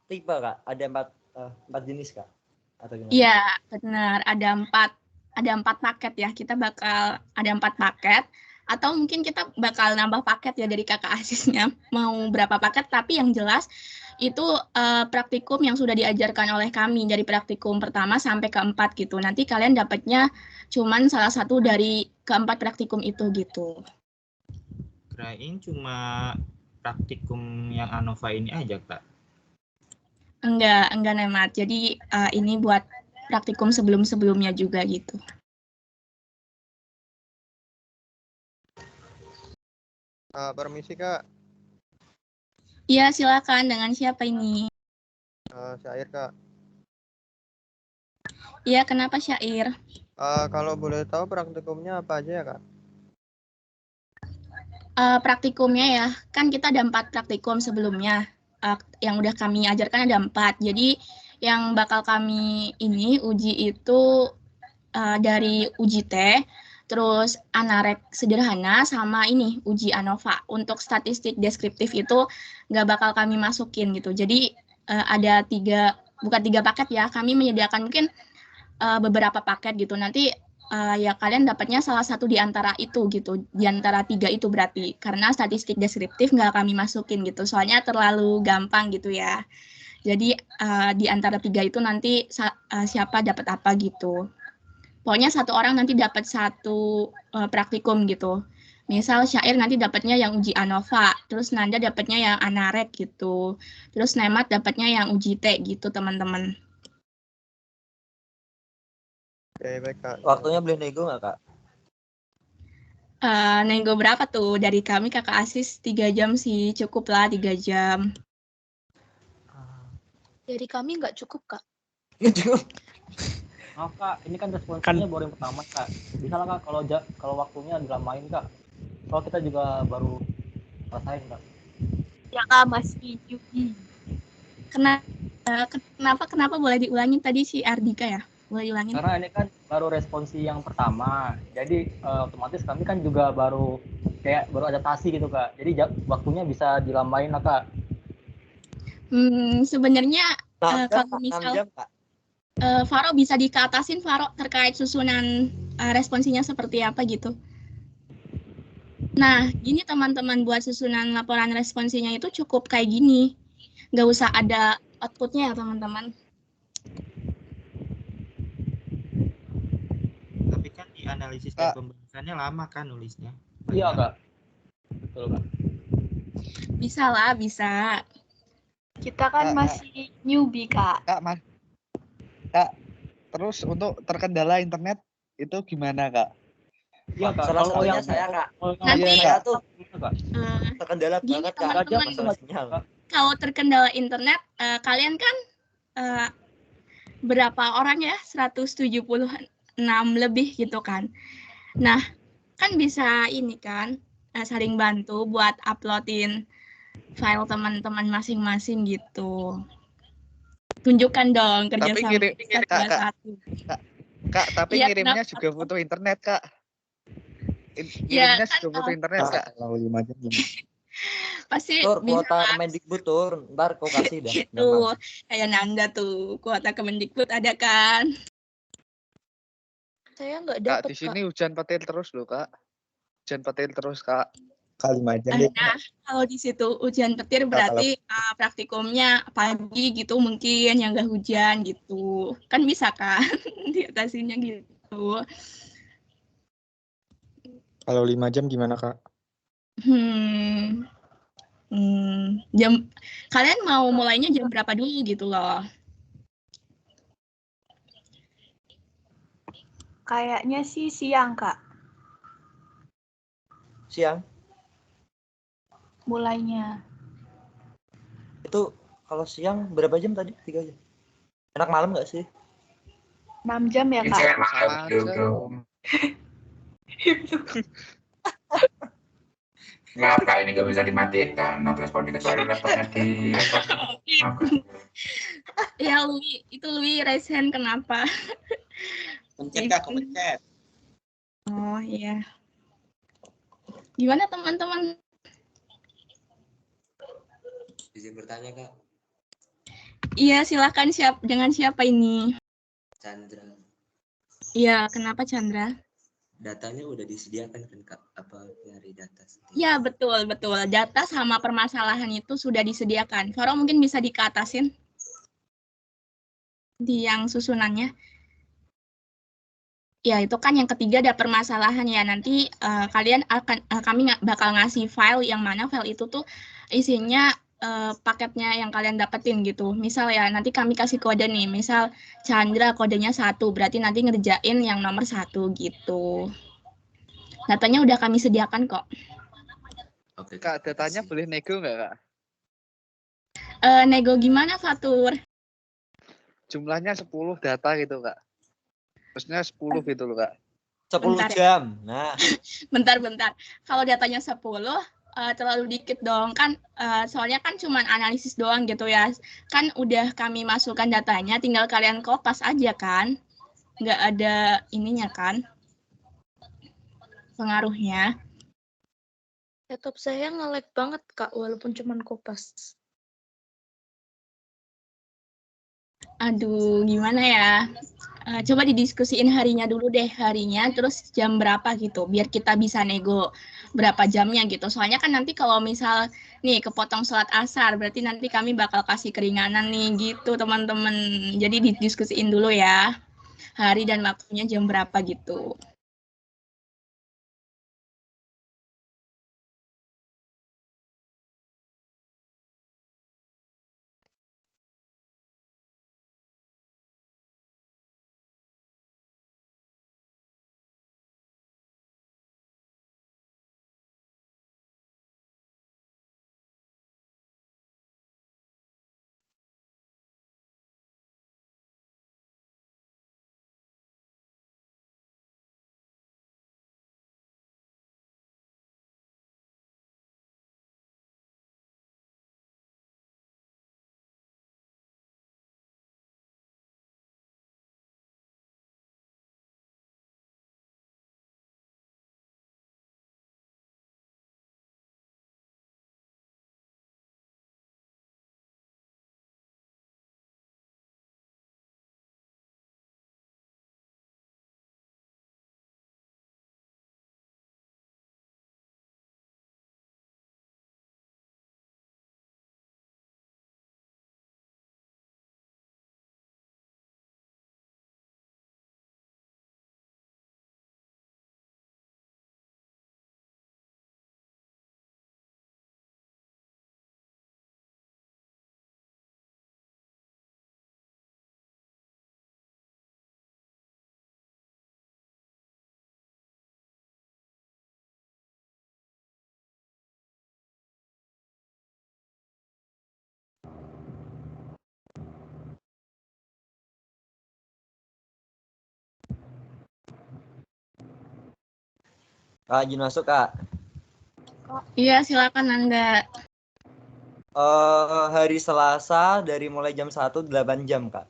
I: tipe Kak? Ada 4 jenis Kak? Atau gimana?
G: Iya, benar. Ada 4 paket ya. Kita bakal ada 4 paket. Atau mungkin kita bakal nambah paket ya dari kakak Asisnya. Mau berapa paket, tapi yang jelas itu praktikum yang sudah diajarkan oleh kami. Dari praktikum pertama sampai ke-4 gitu. Nanti kalian dapatnya cuman salah satu dari ke-4 praktikum itu gitu.
D: Kirain cuma praktikum yang ANOVA ini aja, Kak.
G: Enggak Nemat. Jadi ini buat praktikum sebelum-sebelumnya juga gitu.
F: Permisi Kak.
G: Iya silakan, dengan siapa ini?
F: Syair Kak.
G: Iya, kenapa Syair?
F: Kalau boleh tahu praktikumnya apa aja ya Kak?
G: Praktikumnya ya, kan kita ada 4 praktikum sebelumnya. Yang udah kami ajarkan ada 4. Jadi yang bakal kami ini uji itu dari uji T, terus anarek sederhana, sama ini uji ANOVA. Untuk statistik deskriptif itu nggak bakal kami masukin gitu. Jadi ada 3, bukan 3 paket ya, kami menyediakan mungkin beberapa paket gitu. Nanti ya kalian dapatnya salah satu di antara itu gitu, di antara 3 itu berarti. Karena statistik deskriptif nggak kami masukin gitu, soalnya terlalu gampang gitu ya. Jadi di antara 3 itu nanti siapa dapat apa gitu. Pokoknya 1 orang nanti dapat 1 praktikum gitu. Misal Syair nanti dapatnya yang uji ANOVA, terus Nanda dapatnya yang anarek gitu. Terus Nemat dapatnya yang uji T gitu, teman-teman.
F: Oke, baik Kak.
I: Waktunya boleh nego nggak Kak?
G: Nego berapa tuh? Dari kami kakak Asis 3 jam sih, cukup lah 3 jam.
E: Dari kami nggak cukup, Kak.
I: Cukup.
K: Maaf Kak, ini kan responsinya baru yang pertama Kak. Bisa lah Kak kalau waktunya dilamain Kak. Kalau kita juga baru selesai Kak.
E: Ya Kak, masih Yuki.
G: Kenapa boleh diulangin tadi si Ardika ya? Boleh diulangin?
K: Karena ini kan baru responsi yang pertama. Jadi otomatis kami kan juga baru adaptasi gitu Kak. Jadi waktunya bisa dilamain lah Kak.
G: Sebenarnya kalau misal
I: 6 jam, Kak.
G: Faro bisa dikeatasin Faro terkait susunan responsinya seperti apa gitu. Nah, gini teman-teman, buat susunan laporan responsinya itu cukup kayak gini. Nggak usah ada outputnya ya teman-teman.
D: Tapi kan di analisis dan pembahasannya lama kan nulisnya.
K: Iya Kak. Betul Kak.
G: Bisa lah, bisa.
E: Kita kan masih newbie Kak.
J: Kak, terus untuk terkendala internet itu gimana Kak?
K: Iya Kak.
I: Salah satunya saya Kak.
G: Nanti
I: saya tuh terkendala banget Kak.
G: Teman-teman,
I: sinyal.
G: kalau terkendala internet, kalian kan berapa orang ya? 176 lebih gitu kan. Nah, kan bisa ini kan, saling bantu buat uploadin file teman-teman masing-masing gitu. Tunjukkan dong kerja
J: Tapi
G: sama
J: ngirim Kak, tapi
G: Iya,
J: ngirimnya
G: kenapa?
J: juga butuh internet, Kak.
G: Ya
J: Ngirimnya
G: kan
J: juga butuh internet, Kak.
D: Kalau 5 jam
G: pasti
I: Tur,
G: bisa
I: kuota Kemendikbud tur, ntar kau kasih dah.
G: gitu. Kayak Nanda tuh, kuota Kemendikbud ada kan?
E: Saya nggak
J: Kak,
E: dapat,
J: di sini hujan petir terus loh, Kak. Hujan petir terus, Kak.
D: Kali 5 jam deh.
G: Nah, kalau di situ hujan petir berarti praktikumnya pagi gitu mungkin yang nggak hujan gitu. Kan bisa kan diatasinya gitu.
D: Kalau 5 jam gimana, Kak?
G: Jam kalian mau mulainya jam berapa dulu gitu loh?
E: Kayaknya sih siang, Kak.
I: Siang?
E: Mulainya.
I: Itu kalau siang berapa jam tadi? 3 jam. Enak malam nggak sih?
E: 6 jam ya, Kak?
J: Sama aja.
L: Ngapa ini gak bisa dimatikan? Not responding kecuali laptopnya di
G: Ya Lui, itu Lui raise hand kenapa?
D: Pencet Kak, aku pencet.
G: Oh iya. Gimana teman-teman?
M: Izin bertanya, Kak.
G: Iya, silakan dengan siapa ini?
M: Chandra.
G: Iya, kenapa Chandra?
M: Datanya udah disediakan kan, Kak? Apa nyari data sendiri?
G: Ya, betul. Data sama permasalahan itu sudah disediakan. Faro mungkin bisa dikeatasin di yang susunannya. Ya, itu kan yang ketiga ada permasalahan ya. Nanti kalian kami bakal ngasih file yang mana file itu tuh isinya paketnya yang kalian dapetin gitu. Misal ya, nanti kami kasih kode nih. Misal Chandra kodenya 1, berarti nanti ngerjain yang nomor 1 gitu. Datanya udah kami sediakan kok.
J: Oke, Kak, datanya boleh nego nggak, Kak?
G: Nego gimana, Fatur?
J: Jumlahnya 10 data gitu, Kak. Maksudnya 10 gitu loh, Kak.
I: 10
G: Bentar,
I: jam. Nah.
G: Bentar. Kalau datanya 10, terlalu dikit dong. Kan soalnya kan cuma analisis doang gitu ya. Kan udah kami masukkan datanya, tinggal kalian kopas aja kan. Nggak ada ininya kan. Pengaruhnya.
E: Laptop saya nge-lag banget, Kak, walaupun cuma kopas.
G: Aduh, gimana ya? Coba didiskusiin harinya dulu deh, harinya, terus jam berapa gitu, biar kita bisa nego berapa jamnya gitu. Soalnya kan nanti kalau misal nih kepotong sholat asar, berarti nanti kami bakal kasih keringanan nih gitu teman-teman. Jadi didiskusiin dulu ya, hari dan waktunya jam berapa gitu.
I: Kak, izin masuk, Kak.
G: Iya, silakan Anda.
I: Hari Selasa dari mulai jam 1 8 jam, Kak.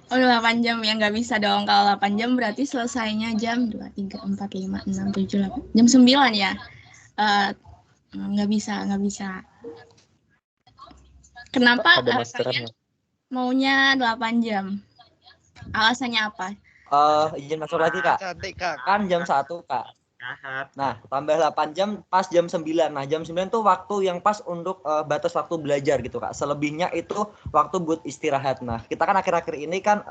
G: Oh, 8 jam ya, nggak bisa dong. Kalau 8 jam berarti selesainya jam 2, 3, 4, 5, 6, 7, 8. Jam 9 ya? Nggak bisa, nggak bisa. Kenapa
I: Ada
G: kalian
I: maskerannya.
G: maunya 8 jam? Alasannya apa?
I: Izin masuk lagi, Kak.
F: Cantik, Kak.
I: Kan jam 1, Kak. Nah, tambah 8 jam pas jam 9. Nah, jam 9 tuh waktu yang pas untuk batas waktu belajar gitu, Kak. Selebihnya itu waktu buat istirahat. Nah, kita kan akhir-akhir ini kan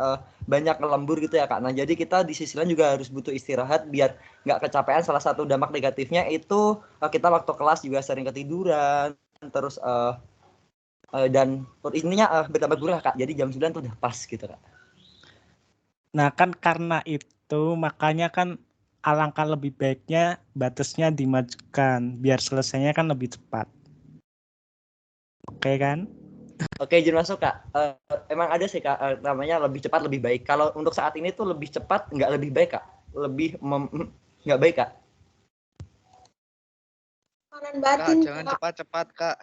I: banyak lembur gitu ya, Kak. Nah, jadi kita di sisi lain juga harus butuh istirahat biar nggak kecapean. Salah satu dampak negatifnya itu kita waktu kelas juga sering ketiduran, terus dan intinya bertambah buruk, Kak. Jadi jam 9 tuh udah pas gitu, Kak.
B: Nah, kan karena itu makanya kan alangkah lebih baiknya batasnya dimajukan biar selesainya kan lebih cepat. Oke kan?
I: Oke, izin masuk, Kak. Emang ada sih, Kak, namanya lebih cepat lebih baik. Kalau untuk saat ini tuh lebih cepat nggak lebih baik, Kak. Lebih nggak baik, Kak.
J: Kak, jangan cepat-cepat, Kak.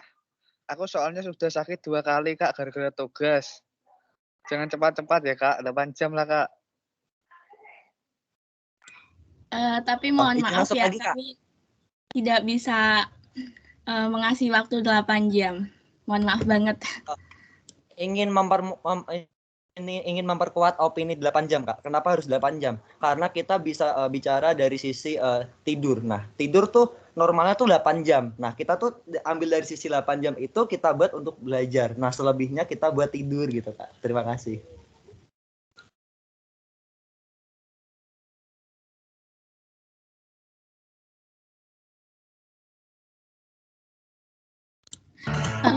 J: Aku soalnya sudah sakit 2 kali, Kak, gara-gara tugas. Jangan cepat-cepat ya, Kak. 8 jam lah, Kak.
G: Tapi mohon
I: izin
G: maaf
I: masuk
G: ya,
I: lagi, Kak.
G: kami tidak bisa mengasih waktu 8 jam. Mohon maaf banget.
I: Ingin memperkuat opini 8 jam, Kak. Kenapa harus 8 jam? Karena kita bisa bicara dari sisi tidur. Nah, tidur tuh normalnya tuh 8 jam. Nah, kita tuh ambil dari sisi 8 jam itu kita buat untuk belajar. Nah, selebihnya kita buat tidur gitu, Kak. Terima kasih.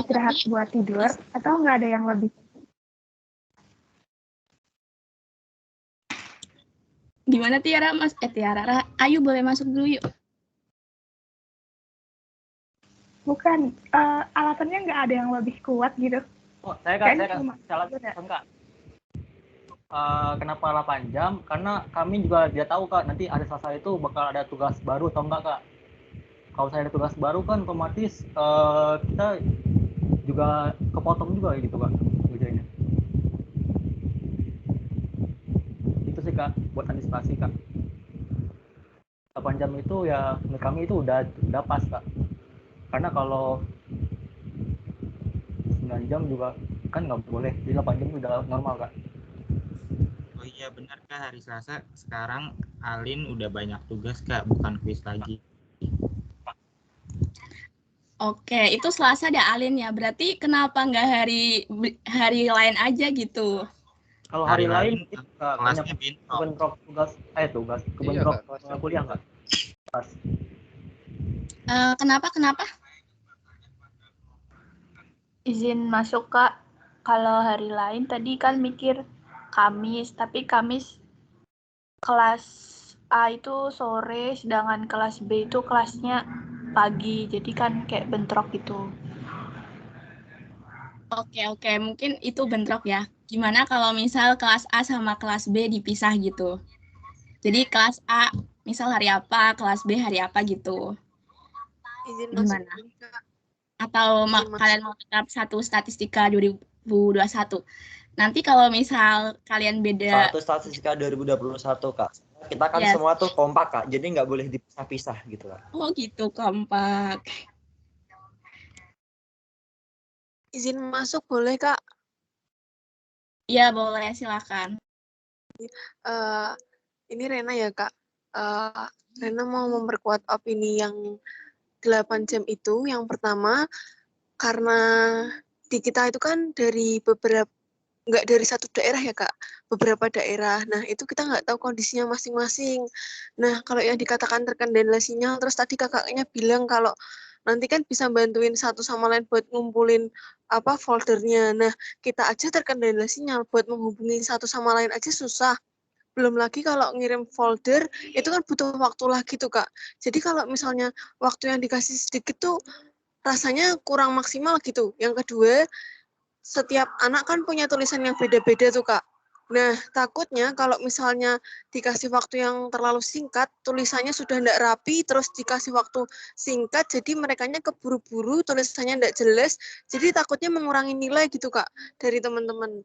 A: Istirahat buat tidur atau nggak ada yang lebih?
G: Gimana Tiara, Mas? Tiara, Ayu boleh masuk dulu yuk.
A: Bukan, alasannya nggak ada yang lebih kuat gitu.
K: Oh, saya salah Kak. Kenapa 8 jam? Karena kami juga tidak tahu, Kak, nanti ada Selasa itu bakal ada tugas baru atau enggak, Kak. Kalau saya ada tugas baru kan otomatis kita juga kepotong juga gitu, Kak, kerjanya. Itu sih, Kak, buat antisipasi, Kak. 8 jam itu ya menurut kami itu udah pas, Kak. Karena kalau 9 jam juga kan nggak boleh. Jadi 8 jam udah normal, Kak.
D: Oh iya benar, Kak, hari Selasa sekarang Alin udah banyak tugas, Kak, bukan kuis lagi.
G: Oke, itu Selasa ada Alin ya. Berarti kenapa nggak hari lain aja gitu?
K: Kalau hari lain banyak kebentrok tugas kebentrok kuliah, nggak? Pas.
G: Kenapa?
E: Izin masuk, Kak. Kalau hari lain tadi kan mikir Kamis, tapi Kamis kelas A itu sore, sedangkan kelas B itu kelasnya pagi, jadi kan kayak bentrok gitu.
G: Oke, mungkin itu bentrok ya. Gimana kalau misal kelas A sama kelas B dipisah gitu? Jadi kelas A misal hari apa, kelas B hari apa gitu. Gimana? Atau kalian mau tetap satu statistika 2021? Nanti kalau misal kalian beda...
I: Satu statistika 2021, Kak. Kita kan semua tuh kompak, Kak. Jadi nggak boleh dipisah-pisah gitu, Kak.
G: Oh gitu, kompak.
N: Izin masuk boleh, Kak?
G: Iya, boleh. Silakan.
N: Ini Rena ya, Kak. Rena mau memperkuat opini yang 8 jam itu. Yang pertama, karena di kita itu kan dari beberapa, nggak dari satu daerah ya, Kak. Beberapa daerah. Nah, itu kita nggak tahu kondisinya masing-masing. Nah, kalau yang dikatakan terkendala sinyal, terus tadi kakaknya bilang kalau nanti kan bisa bantuin satu sama lain buat ngumpulin foldernya. Nah, kita aja terkendala sinyal buat menghubungi satu sama lain aja susah. Belum lagi kalau ngirim folder, itu kan butuh waktu lagi tuh, Kak. Jadi kalau misalnya waktu yang dikasih sedikit tuh rasanya kurang maksimal gitu. Yang kedua, setiap anak kan punya tulisan yang beda-beda tuh, Kak. Nah, takutnya kalau misalnya dikasih waktu yang terlalu singkat, tulisannya sudah tidak rapi, terus dikasih waktu singkat, jadi merekanya keburu-buru, tulisannya tidak jelas, jadi takutnya mengurangi nilai gitu, Kak, dari teman-teman.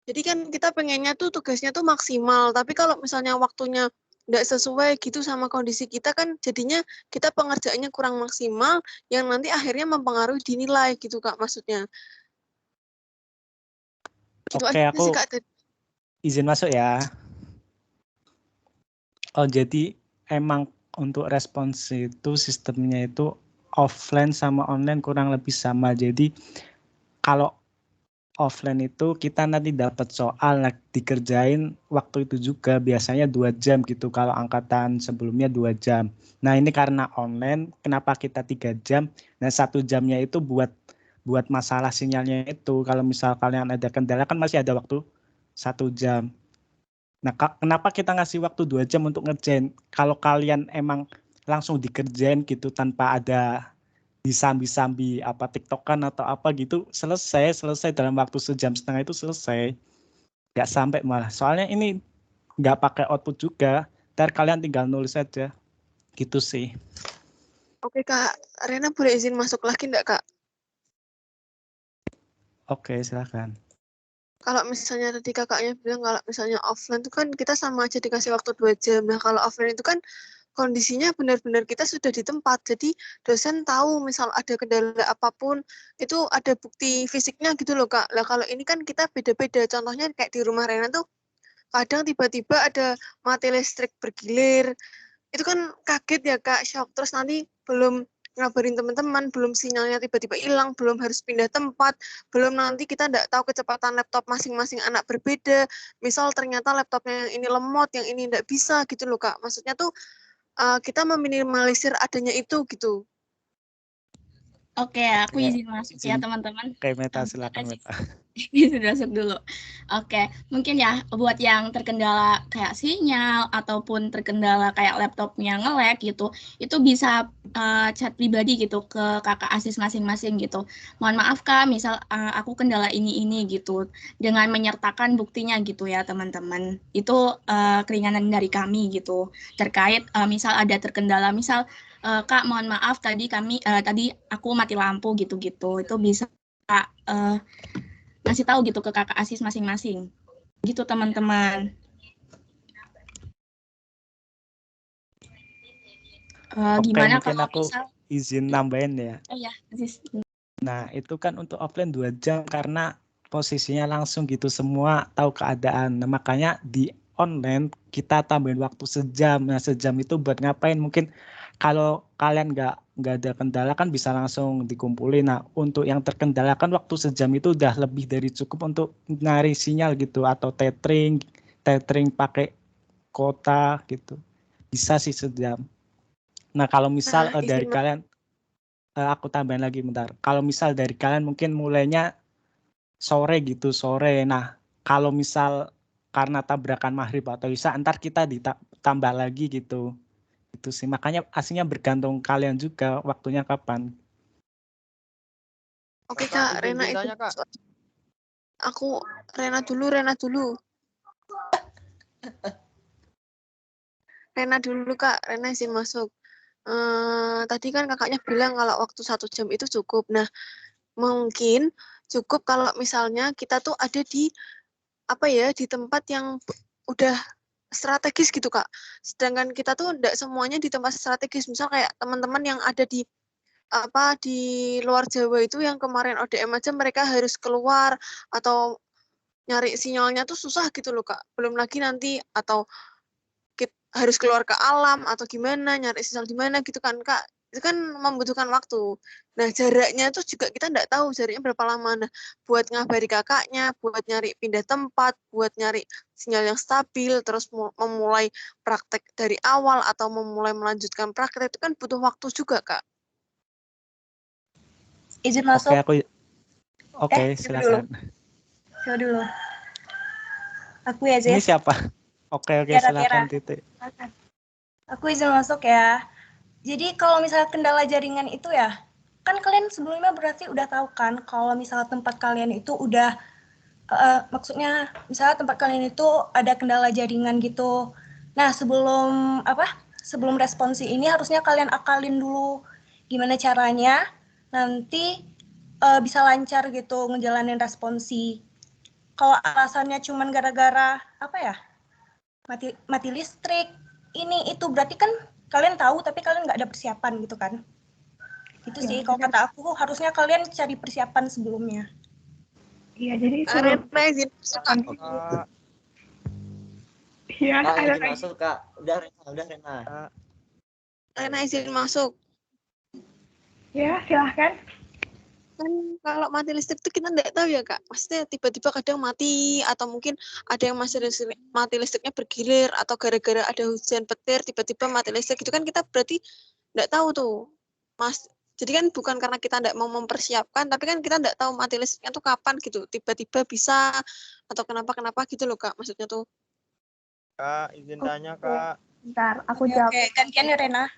N: Jadi kan kita pengennya tuh tugasnya tuh maksimal, tapi kalau misalnya waktunya tidak sesuai gitu sama kondisi kita kan jadinya kita pengerjaannya kurang maksimal, yang nanti akhirnya mempengaruhi di nilai gitu, Kak, maksudnya. Gitu
B: Oke,
N: aja
B: aku
N: sih, Kak.
B: izin masuk ya. Oh, jadi emang untuk respons itu sistemnya itu offline sama online kurang lebih sama. Jadi kalau offline itu kita nanti dapat soal dikerjain waktu itu juga biasanya 2 jam gitu. Kalau angkatan sebelumnya 2 jam. Nah, ini karena online kenapa kita 3 jam? Nah, 1 jamnya itu buat masalah sinyalnya itu. Kalau misal kalian ada kendala kan masih ada waktu 1 jam. Nah, kenapa kita ngasih waktu 2 jam untuk ngerjain? Kalau kalian emang langsung dikerjain gitu tanpa ada disambi-sambi apa TikTokan atau apa gitu, selesai dalam waktu 1,5 jam itu selesai. Nggak sampai malah. Soalnya ini nggak pakai output juga. Ntar kalian tinggal nulis aja. Gitu sih.
N: Oke, Kak. Rena boleh izin masuk lagi enggak, Kak?
B: Oke, silakan.
N: Kalau misalnya tadi kakaknya bilang kalau misalnya offline itu kan kita sama aja dikasih waktu 2 jam. Nah, kalau offline itu kan kondisinya benar-benar kita sudah di tempat. Jadi dosen tahu misal ada kendala apapun, itu ada bukti fisiknya gitu loh, Kak. Lah kalau ini kan kita beda-beda. Contohnya kayak di rumah Rena tuh kadang tiba-tiba ada mati listrik bergilir. Itu kan kaget ya, Kak, shock. Terus nanti belum ngabarin teman-teman, belum sinyalnya tiba-tiba hilang, belum harus pindah tempat, belum nanti kita tidak tahu kecepatan laptop masing-masing anak berbeda. Misal ternyata laptopnya yang ini lemot, yang ini tidak bisa gitu loh, Kak. Maksudnya tuh kita meminimalisir adanya itu gitu.
G: Oke, aku izin masuk ya teman-teman.
B: Oke, Meta, silakan Meta.
G: Ini sudah masuk dulu. Oke, mungkin ya buat yang terkendala kayak sinyal ataupun terkendala kayak laptopnya nge-lag gitu, itu bisa chat pribadi gitu ke kakak asis masing-masing gitu. Mohon maaf Kak, misal aku kendala ini gitu, dengan menyertakan buktinya gitu ya teman-teman. Itu keringanan dari kami gitu. Terkait misal ada terkendala, misal Kak mohon maaf tadi aku mati lampu gitu-gitu, itu bisa ngasih tahu gitu ke kakak asis masing-masing. Gitu teman-teman. Gimana
B: mungkin
G: kalau
B: aku
G: misal
B: izin nambahin ya.
G: Oh ya, Aziz.
B: Nah, itu kan untuk offline 2 jam karena posisinya langsung gitu semua tahu keadaan. Nah, makanya di online kita tambahin waktu 1 jam. Nah, 1 jam itu buat ngapain? Mungkin kalau kalian nggak ada kendala kan bisa langsung dikumpulin. Nah, untuk yang terkendala kan waktu 1 jam itu udah lebih dari cukup untuk nyari sinyal gitu atau tethering pakai kota gitu. Bisa sih 1 jam. Nah, kalau misal dari kalian aku tambahin lagi bentar. Kalau misal dari kalian mungkin mulainya sore gitu, sore. Nah, kalau misal karena tabrakan maghrib atau isya, ntar kita ditambah lagi gitu. Itu sih. Makanya aslinya bergantung kalian juga waktunya kapan.
N: Oke Kak, Rena itu. Aku Rena dulu. Rena dulu Kak, Rena izin masuk. Tadi kan kakaknya bilang kalau waktu 1 jam itu cukup. Nah, mungkin cukup kalau misalnya kita tuh ada di di tempat yang udah strategis gitu Kak. Sedangkan kita tuh tidak semuanya di tempat strategis. Misal kayak teman-teman yang ada di luar Jawa itu yang kemarin ODM aja mereka harus keluar atau nyari sinyalnya tuh susah gitu loh Kak. Belum lagi nanti atau harus keluar ke alam atau gimana, nyari sinyal di mana gitu kan Kak. Itu kan membutuhkan waktu. Nah, jaraknya itu juga kita nggak tahu jaraknya berapa lama. Nah, buat ngabari kakaknya, buat nyari pindah tempat, buat nyari sinyal yang stabil, terus memulai praktek dari awal atau memulai melanjutkan praktek itu kan butuh waktu juga, Kak.
E: Izin masuk.
B: Oke, silakan.
E: Coba dulu. Aku ya, Zes.
B: Ini siapa? Oke, silakan Titi.
E: Aku izin masuk ya. Jadi kalau misalnya kendala jaringan itu ya, kan kalian sebelumnya berarti udah tahu kan kalau misalnya tempat kalian itu udah
O: maksudnya misalnya tempat kalian itu ada kendala jaringan gitu. Nah, sebelum responsi ini harusnya kalian akalin dulu gimana caranya nanti bisa lancar gitu ngejalanin responsi. Kalau alasannya cuman gara-gara mati listrik ini itu berarti kan kalian tahu tapi kalian nggak ada persiapan gitu kan. Itu sih kalau kata aku harusnya kalian cari persiapan sebelumnya.
A: Iya, jadi
N: Rena izin
A: Iya,
I: Kak, izin masuk Kak. Udah Rena.
N: Rena izin masuk.
A: Ya, silahkan.
N: Kan kalau mati listrik itu kita nggak tahu ya Kak. Maksudnya tiba-tiba kadang mati atau mungkin ada yang mati listriknya bergilir atau gara-gara ada hujan petir tiba-tiba mati listrik itu kan kita berarti nggak tahu tuh Mas. Jadi kan bukan karena kita nggak mau mempersiapkan, tapi kan kita nggak tahu mati listriknya tuh kapan gitu. Tiba-tiba bisa atau kenapa gitu loh Kak, maksudnya tuh.
F: Kak, izin tanya Kak.
A: Bentar, aku jawab.
O: Oke, gantian ya Rena.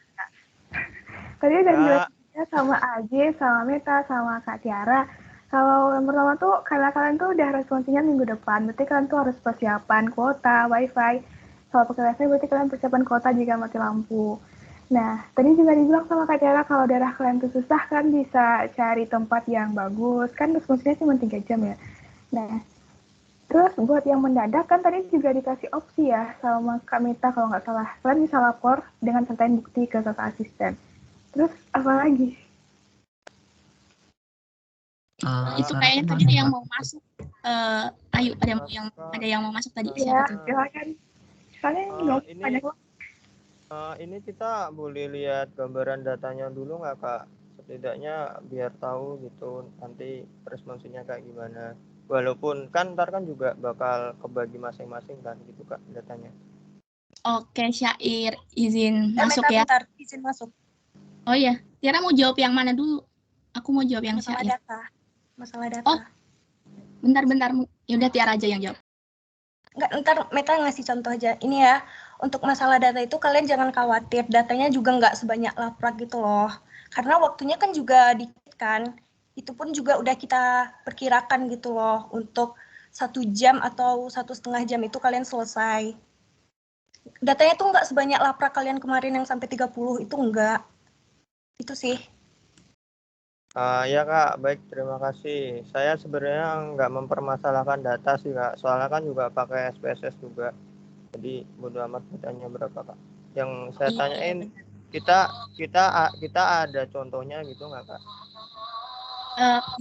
A: Tadi udah jelasinnya sama Aji, sama Meta, sama Kak Tiara. Kalau yang pertama tuh, kalian tuh udah responsinya minggu depan. Berarti kalian tuh harus persiapan kuota, wifi. Kalau pakai wifi berarti kalian persiapan kuota jika mati lampu. Nah, tadi juga dibilang sama Kak Tiara kalau daerah kalian tuh susah kan bisa cari tempat yang bagus. Kan responsinya cuma 3 jam ya. Nah, terus buat yang mendadak kan tadi juga dikasih opsi ya sama Kak Mita kalau nggak salah. Kalian bisa lapor dengan sertain bukti ke kakak asisten. Terus apa lagi?
G: Itu kayaknya tadi ada yang mau masuk. Ayo, ada yang mau masuk tadi.
A: Iya, silakan. Soalnya banyak
F: ini kita boleh lihat gambaran datanya dulu nggak Kak? Setidaknya biar tahu gitu nanti responsinya kayak gimana. Walaupun kan ntar kan juga bakal kebagi masing-masing kan gitu Kak datanya.
G: Oke, Syair, izin masuk ya.
O: Bentar, izin masuk.
G: Oh iya, Tiara mau jawab yang mana dulu? Aku mau jawab yang Syair.
O: Masalah data.
G: Oh, bentar. Yaudah Tiara aja yang jawab.
O: Enggak, ntar Meta ngasih contoh aja. Ini ya, untuk masalah data itu kalian jangan khawatir. Datanya juga nggak sebanyak laprak gitu loh. Karena waktunya kan juga dikit kan. Itu pun juga udah kita perkirakan gitu loh. Untuk 1 jam atau 1,5 jam itu kalian selesai. Datanya tuh nggak sebanyak laprak kalian kemarin yang sampai 30. Itu enggak. Itu sih.
F: Ya Kak, baik terima kasih. Saya sebenarnya nggak mempermasalahkan data sih Kak, soalnya kan juga pakai SPSS juga. Jadi bodo amat datanya berapa Kak. Yang saya tanyain kita ada contohnya gitu nggak Kak?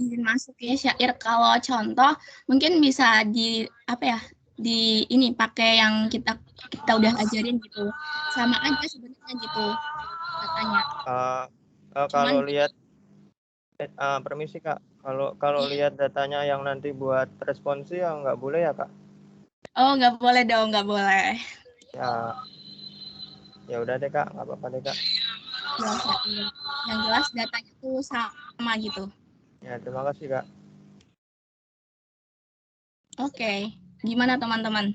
G: Izin masuk ya Syair. Kalau contoh mungkin bisa di ini pakai yang kita udah ajarin gitu. Sama aja sebenarnya gitu katanya.
F: Kalau lihat permisi Kak, kalau lihat datanya yang nanti buat responsi ya nggak boleh ya Kak?
G: Oh nggak boleh dong, nggak boleh.
F: Ya udah deh Kak, nggak apa-apa deh Kak.
G: Yang jelas datanya tuh sama gitu.
F: Ya terima kasih Kak.
G: Oke, gimana teman-teman?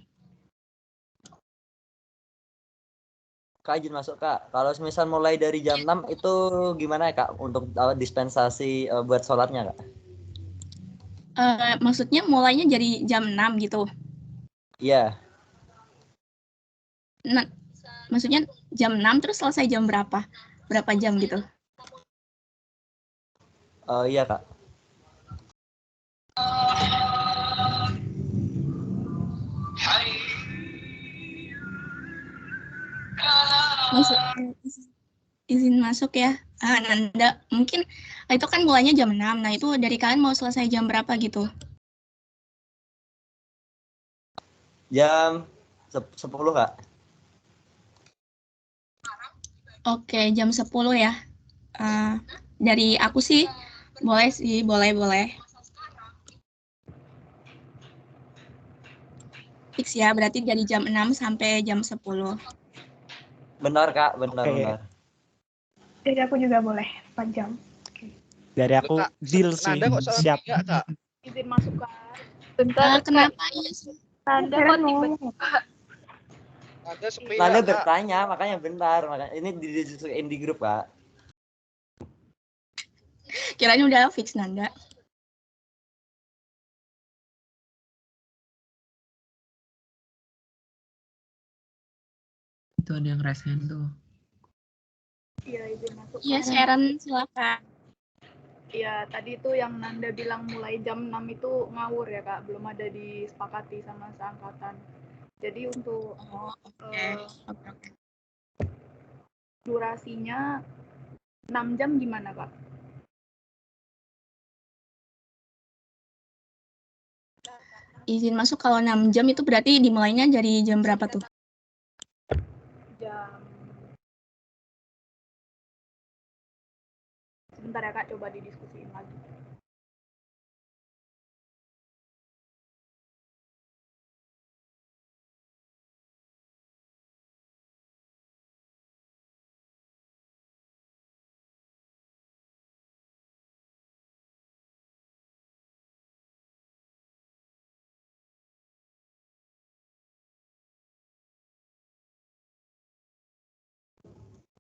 I: Kak izin masuk Kak. Kalau misal mulai dari jam 6 itu gimana ya Kak untuk dispensasi buat sholatnya Kak?
G: Maksudnya mulainya dari jam 6 gitu?
I: Iya.
G: Nah, maksudnya jam 6 terus selesai jam berapa? Berapa jam gitu?
I: Iya Kak.
G: Izin masuk ya. Nanda, mungkin itu kan mulainya jam 6. Nah, itu dari kalian mau selesai jam berapa gitu?
I: Jam 10 Kak.
G: Oke, jam 10 ya. Dari aku sih boleh sih, boleh. Fix ya, berarti dari jam 6 sampai jam 10.
I: Benar Kak, benar.
A: Jadi aku juga boleh 4 jam.
B: Dari aku deal sih, siap.
E: Izin masuk Kak.
G: Bentar, kenapa ya sih?
E: Nanda kok tiba-tiba
I: Nanda bertanya, makanya bentar. Ini didiskusiin di grup Kak.
G: Kirain udah fix Nanda.
P: itu ada yang raise hand tuh.
E: Iya, izin masuk.
G: Iya, Sharon silakan.
E: Iya, tadi itu yang Nanda bilang mulai jam 6 itu ngawur ya Kak, belum ada disepakati sama seangkatan. Jadi untuk durasinya 6 jam gimana Kak?
G: Izin masuk kalau 6 jam itu berarti dimulainya dari jam berapa tuh?
E: Jam... Sebentar ya Kak, coba didiskusiin lagi.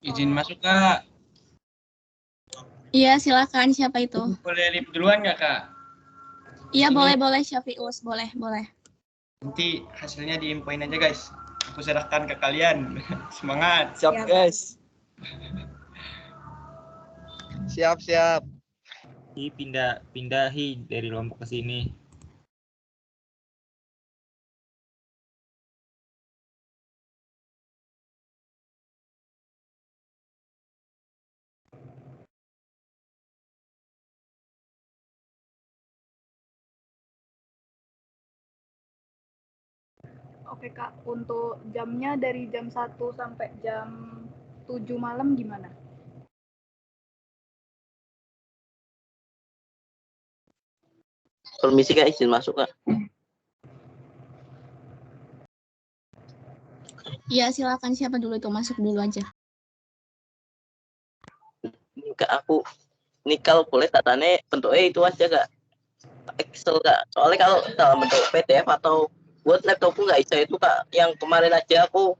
D: Izin masuk Kak.
G: Iya, silakan. Siapa itu?
D: Boleh live duluan nggak Kak?
G: Iya,
D: Ini-
G: boleh Syafius, boleh.
D: Nanti hasilnya diinfoin aja guys. Aku serahkan ke kalian. Semangat.
I: Siap guys.
J: Siap.
D: Pindahi dari Lombok ke sini.
E: Oke Kak, untuk jamnya dari jam 1 sampai jam 7 malam gimana?
Q: Permisi Kak, izin masuk Kak.
G: Iya, silakan. Siapa dulu itu? Masuk dulu aja.
Q: Kak, aku ini kalau boleh katanya bentuknya itu aja Kak. Excel Kak. Soalnya kalau dalam bentuk PDF atau buat laptopku nggak bisa itu Kak. Yang kemarin aja aku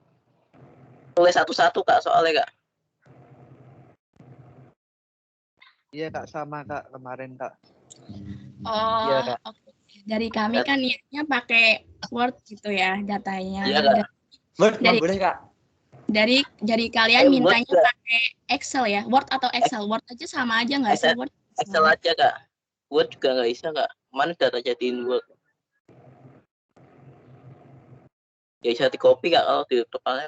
Q: tulis satu-satu Kak soalnya Kak.
J: Iya Kak, sama Kak kemarin Kak.
G: Oh,
J: Iya, Kak.
G: oke. Dari kami kan niatnya pakai Word gitu ya datanya.
Q: Iya Kak.
I: Word
G: Dari-
I: boleh Kak.
G: Dari kalian
Q: Word
G: mintanya
Q: Kak.
G: pakai Excel ya? Word atau Excel? Word aja sama aja nggak sih? Word.
Q: Excel aja Kak. Word juga nggak bisa Kak. Mana data jadiin Word? Ya bisa di copy Kak kalau di depannya.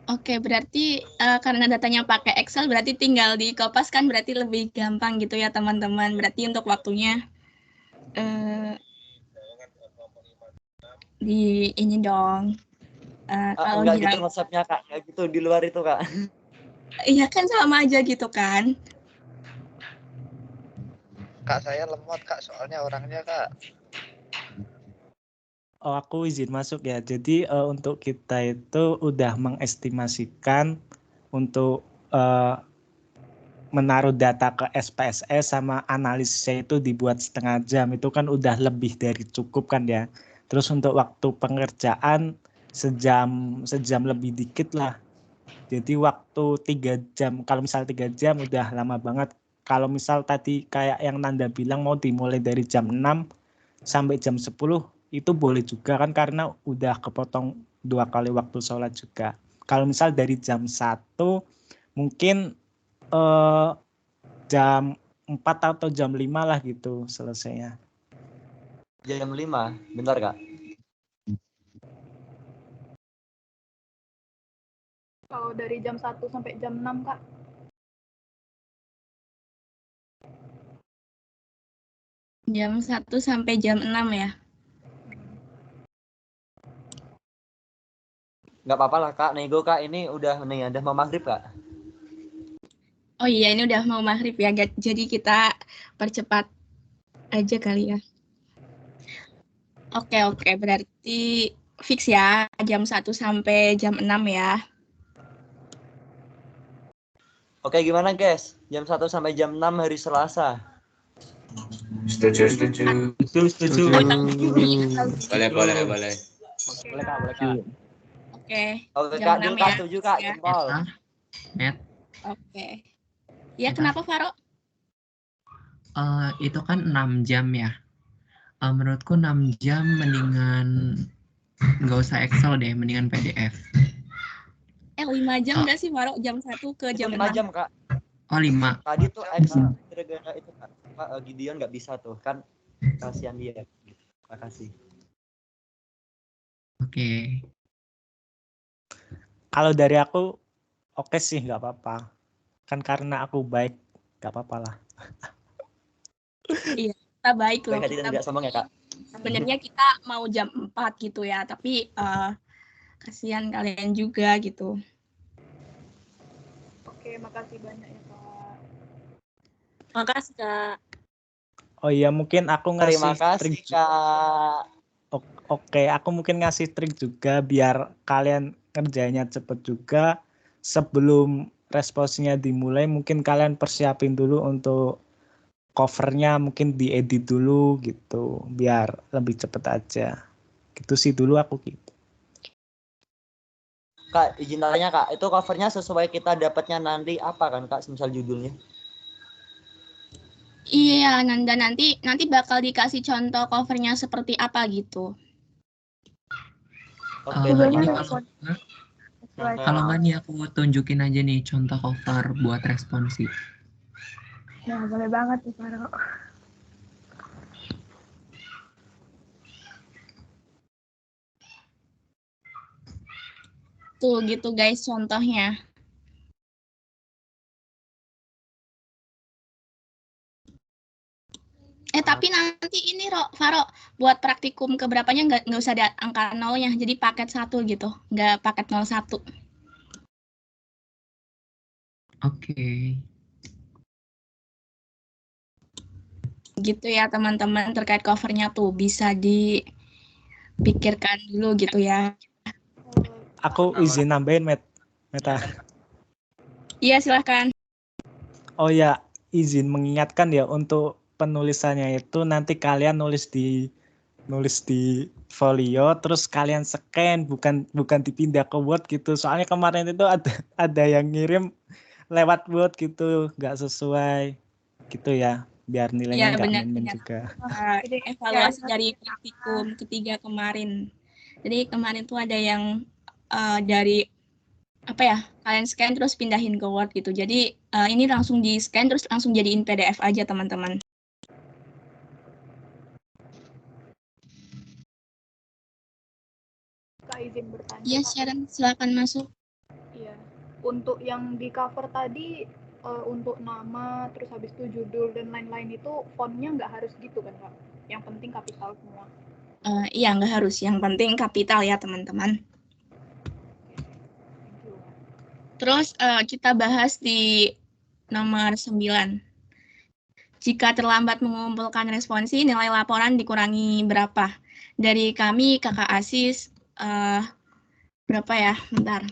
G: Oke, berarti karena datanya pakai Excel berarti tinggal di kopas kan berarti lebih gampang gitu ya teman-teman. Berarti untuk waktunya di ini dong. Kalau
I: Enggak gitu
G: bilang
I: konsepnya Kak, enggak gitu di luar itu Kak.
G: iya kan sama aja gitu kan.
J: Kak, saya lemot Kak, soalnya orangnya Kak.
B: Oh, aku izin masuk ya. Jadi untuk kita itu udah mengestimasikan untuk menaruh data ke SPSS sama analisisnya itu dibuat setengah jam. Itu kan udah lebih dari cukup kan ya. Terus untuk waktu pengerjaan sejam lebih dikit lah. Jadi waktu 3 jam, kalau misal 3 jam udah lama banget. Kalau misal tadi kayak yang Nanda bilang mau dimulai dari jam 6 sampai jam 10 itu boleh juga kan karena udah kepotong 2 kali waktu sholat juga. Kalau misal dari jam 1 mungkin jam 4 atau jam 5 lah gitu selesainya.
I: Jam 5, bentar Kak.
E: Kalau dari jam 1 sampai jam 6 Kak?
G: Jam 1 sampai jam 6 ya.
I: Nggak apa-apa lah Kak, nego Kak, ini udah mau maghrib Kak.
G: Oh iya, ini udah mau maghrib ya. Jadi kita percepat aja kali ya. Oke, berarti fix ya jam 1 sampai jam 6 ya.
I: Oke, gimana guys? Jam 1 sampai jam 6 hari Selasa.
L: Setuju.
G: Setuju.
L: Boleh.
E: Boleh Kak.
I: Oke
G: jam
I: Kak,
G: 6
I: Dil, Kak,
G: ya.
I: setuju Kak, jempol.
P: Net.
G: Oke. Ya, kenapa Faro?
P: Itu kan 6 jam ya. Menurutku 6 jam mendingan Nggak usah Excel deh, mendingan PDF.
G: 5 jam nggak sih, Faro? Jam 1 ke
I: Itu
G: jam
I: 5
G: 6?
I: jam, Kak.
P: Oh, 5.
I: Tadi tuh Excel gara-gara itu, Kak. Pak Gideon nggak bisa tuh, kan kasihan dia. Makasih.
P: Oke.
B: Kalau dari aku, oke sih, nggak apa-apa. Kan karena aku baik, nggak apa-apa lah.
G: Iya, kita baik loh.
I: Baik hati dan tidak sombong ya, Kak.
G: Sebenarnya kita mau jam 4 gitu ya, tapi kasihan kalian juga gitu.
E: Oke, makasih banyak ya, Kak.
O: Makasih, Kak.
B: Oh iya, mungkin aku
I: Terima
B: ngasih
I: kasih,
B: trik.
I: Kak.
B: Oke, aku mungkin ngasih trik juga biar kalian kerjanya cepet juga. Sebelum responsnya dimulai, mungkin kalian persiapin dulu untuk covernya, mungkin diedit dulu gitu, biar lebih cepet aja. Gitu sih dulu aku gitu.
I: Kak, izin tanya, Kak. Itu covernya sesuai kita dapatnya nanti apa kan, Kak? Misal judulnya.
G: Iya, Nanda, nanti bakal dikasih contoh covernya seperti apa gitu.
I: Oke,
P: kalau nggak nih aku tunjukin aja nih contoh cover buat responsi.
A: Nah, boleh banget nih, Faro.
G: Tuh gitu guys contohnya. Tapi nanti ini Faro, buat praktikum keberapanya nggak usah ada angka nolnya, jadi paket 1 gitu, nggak paket 01.
P: Oke.
G: Gitu ya teman-teman, terkait covernya tuh bisa dipikirkan dulu gitu ya.
B: Aku izin nambahin, Meta.
G: Iya, silahkan.
B: Oh ya, izin mengingatkan ya untuk penulisannya itu nanti kalian nulis di folio, terus kalian scan, bukan dipindah ke Word gitu. Soalnya kemarin itu ada yang ngirim lewat Word gitu, nggak sesuai gitu ya, biar nilainya nggak main-main juga.
G: Evaluasi dari praktikum ketiga kemarin. Jadi kemarin tuh ada yang dari kalian scan terus pindahin ke Word gitu. Jadi ini langsung di scan terus langsung jadiin PDF aja teman-teman.
E: Kak, izin bertanya.
G: Iya, Sharon, silakan masuk.
E: Iya. Untuk yang di cover tadi, untuk nama, terus habis itu judul dan lain-lain itu fontnya nggak harus gitu kan, Kak? Yang penting kapital semua.
G: Iya, nggak harus. Yang penting kapital ya, teman-teman. Terus kita bahas di nomor 9. Jika terlambat mengumpulkan responsi, nilai laporan dikurangi berapa? Dari kami, Kakak Asis, berapa ya? Bentar.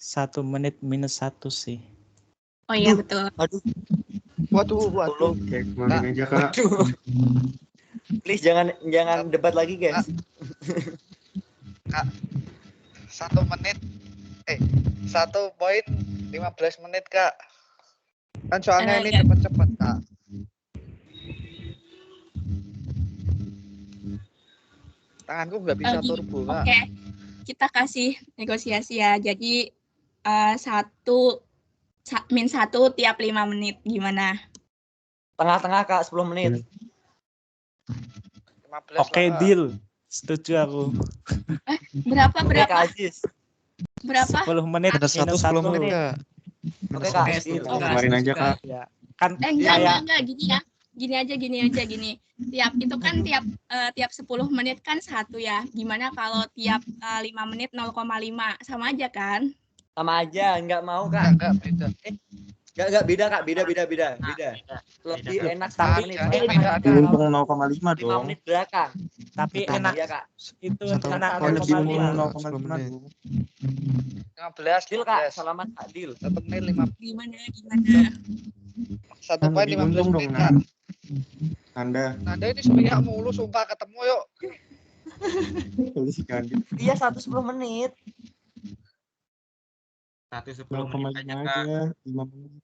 B: 1 menit minus 1 sih.
G: Oh iya, betul.
J: Waduh.
H: Kayak kemarin aja, Kak.
I: Please jangan debat lagi, guys.
J: Kak, 1 menit 1 poin 15 menit, Kak. Kan soalnya ini cepet-cepet, Kak. Tanganku nggak bisa turbo, Kak.
G: Oke, kita kasih negosiasi ya. Jadi 1 tiap 5 menit, gimana?
I: Tengah-tengah, Kak, 10 menit.
J: 15
B: Oke, deal. Setuju aku.
G: Berapa?
I: Kak Aziz.
G: Berapa?
B: 10 menit
H: Ada
B: minus
H: 10
B: 1.
H: menit, Kak.
I: Oke, Kak.
H: Kemarin aja, Kak.
B: Ya, kan
G: enggak gini ya. Gini aja. Tiap 10 menit kan 1 ya. Gimana kalau tiap 5 menit 0,5? Sama aja kan?
I: Sama aja, nggak mau, Kak.
J: Enggak, beda.
I: Enggak beda, Kak. Beda. Lebih enak 1 menit.
H: Dihitung 0,5 dong.
I: 5 menit belakang.
B: Tapi enak
I: ya, Kak.
B: Itu
H: Satu
B: enak
H: poin lebih
B: 0,5.
H: 0,5 dong.
J: 15
I: Deal, Kak. Selamat, Kak. Deal.
J: 1 menit 5.
G: Gimana?
J: 1 poin 15 menit, Kak.
H: Anda
J: ini sepihak mulu, sumpah ketemu yuk.
I: Iya, 110 menit.
D: 110 menit aja, Kak.
H: 5 menit.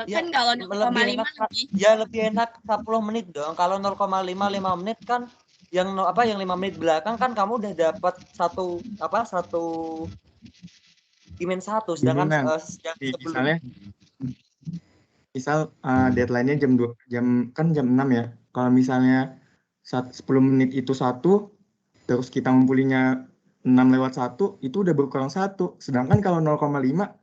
G: Kan kalau 0,5
C: lebih enak
G: lebih.
C: ya lebih enak 10 menit dong. Kalau 0,5 menit kan yang 5 menit belakang kan kamu udah dapat satu dimen 1 sedangkan
R: Bimbingan.
C: yang sebelum
R: Misal deadline-nya jam 6 ya. Kalau misalnya 10 menit itu 1, terus kita ngumpulinnya 6/1, itu udah berkurang 1. Sedangkan kalau 0,5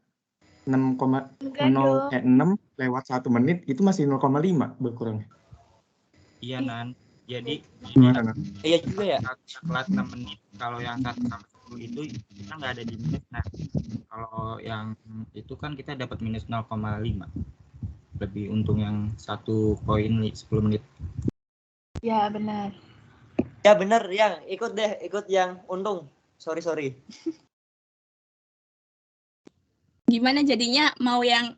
R: 6/1 menit itu masih 0,5 berkurang.
D: Iya, Nan. Jadi
R: Gimana, Nan?
C: Iya juga ya.
D: Kelas 6 menit. Kalau yang 1 sampai 10 itu kita nggak ada di minus. Nah, kalau yang itu kan kita dapat minus 0,5. Lebih untung yang 1 poin 10 menit.
E: Ya, benar.
C: Ya benar, yang ikut yang untung. Sorry.
G: Gimana jadinya mau yang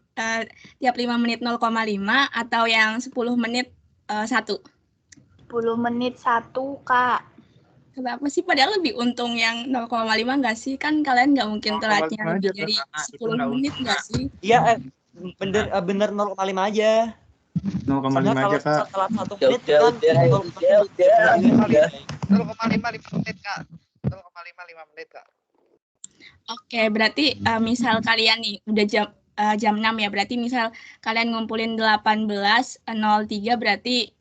G: tiap 5 menit 0,5 atau yang 10 menit 1?
E: 10 menit 1, Kak.
G: Kenapa sih? Padahal lebih untung yang 0,5 nggak sih? Kan kalian nggak mungkin telatnya lebih dari 10 menit nggak sih?
C: Iya, bener 0,5 aja.
R: 0,5 aja, Kak.
C: Setelah 1 menit kan
J: 0,5 menit, Kak. 0,5 menit, Kak.
G: Oke, berarti misal kalian nih udah jam 6 ya, berarti misal kalian ngumpulin 18.03 berarti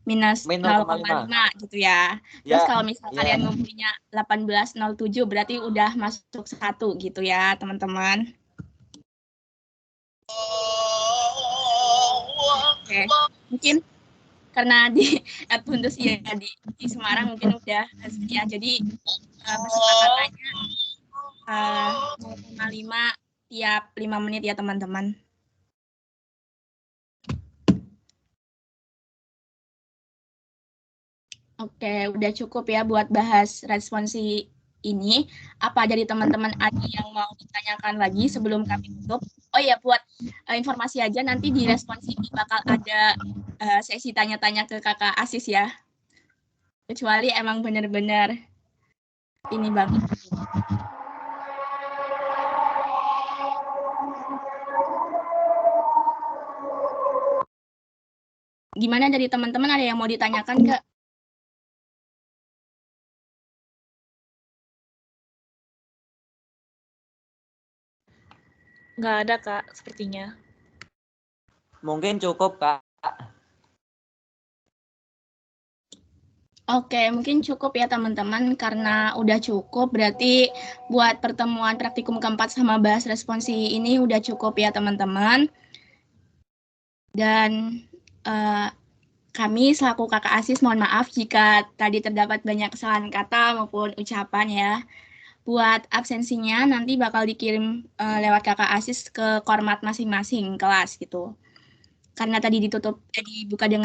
G: minus 0,5 gitu ya. Terus kalau misal kalian ngumpulinnya 18.07 berarti udah masuk 1 gitu ya, teman-teman. Oke, mungkin karena di Adventist ya di Semarang mungkin udah sekian, jadi kesepakatannya 0,5 tiap 5 menit ya teman-teman. Oke, udah cukup ya buat bahas responsi ini. Apa dari teman-teman ada yang mau ditanyakan lagi sebelum kami tutup? Oh ya, buat informasi aja nanti di responsi ini bakal ada sesi tanya-tanya ke Kakak Asis ya. Kecuali emang benar-benar ini banget. Gimana dari teman-teman, ada yang mau ditanyakan nggak?
S: Nggak ada, Kak, sepertinya.
C: Mungkin cukup, Kak.
G: Oke, mungkin cukup ya teman-teman, karena udah cukup berarti buat pertemuan praktikum keempat sama bahas responsi ini udah cukup ya teman-teman. Dan kami selaku Kakak Asis mohon maaf jika tadi terdapat banyak kesalahan kata maupun ucapan ya. Buat absensinya nanti bakal dikirim lewat Kakak Asis ke kormat masing-masing kelas gitu. Karena tadi dibuka dengan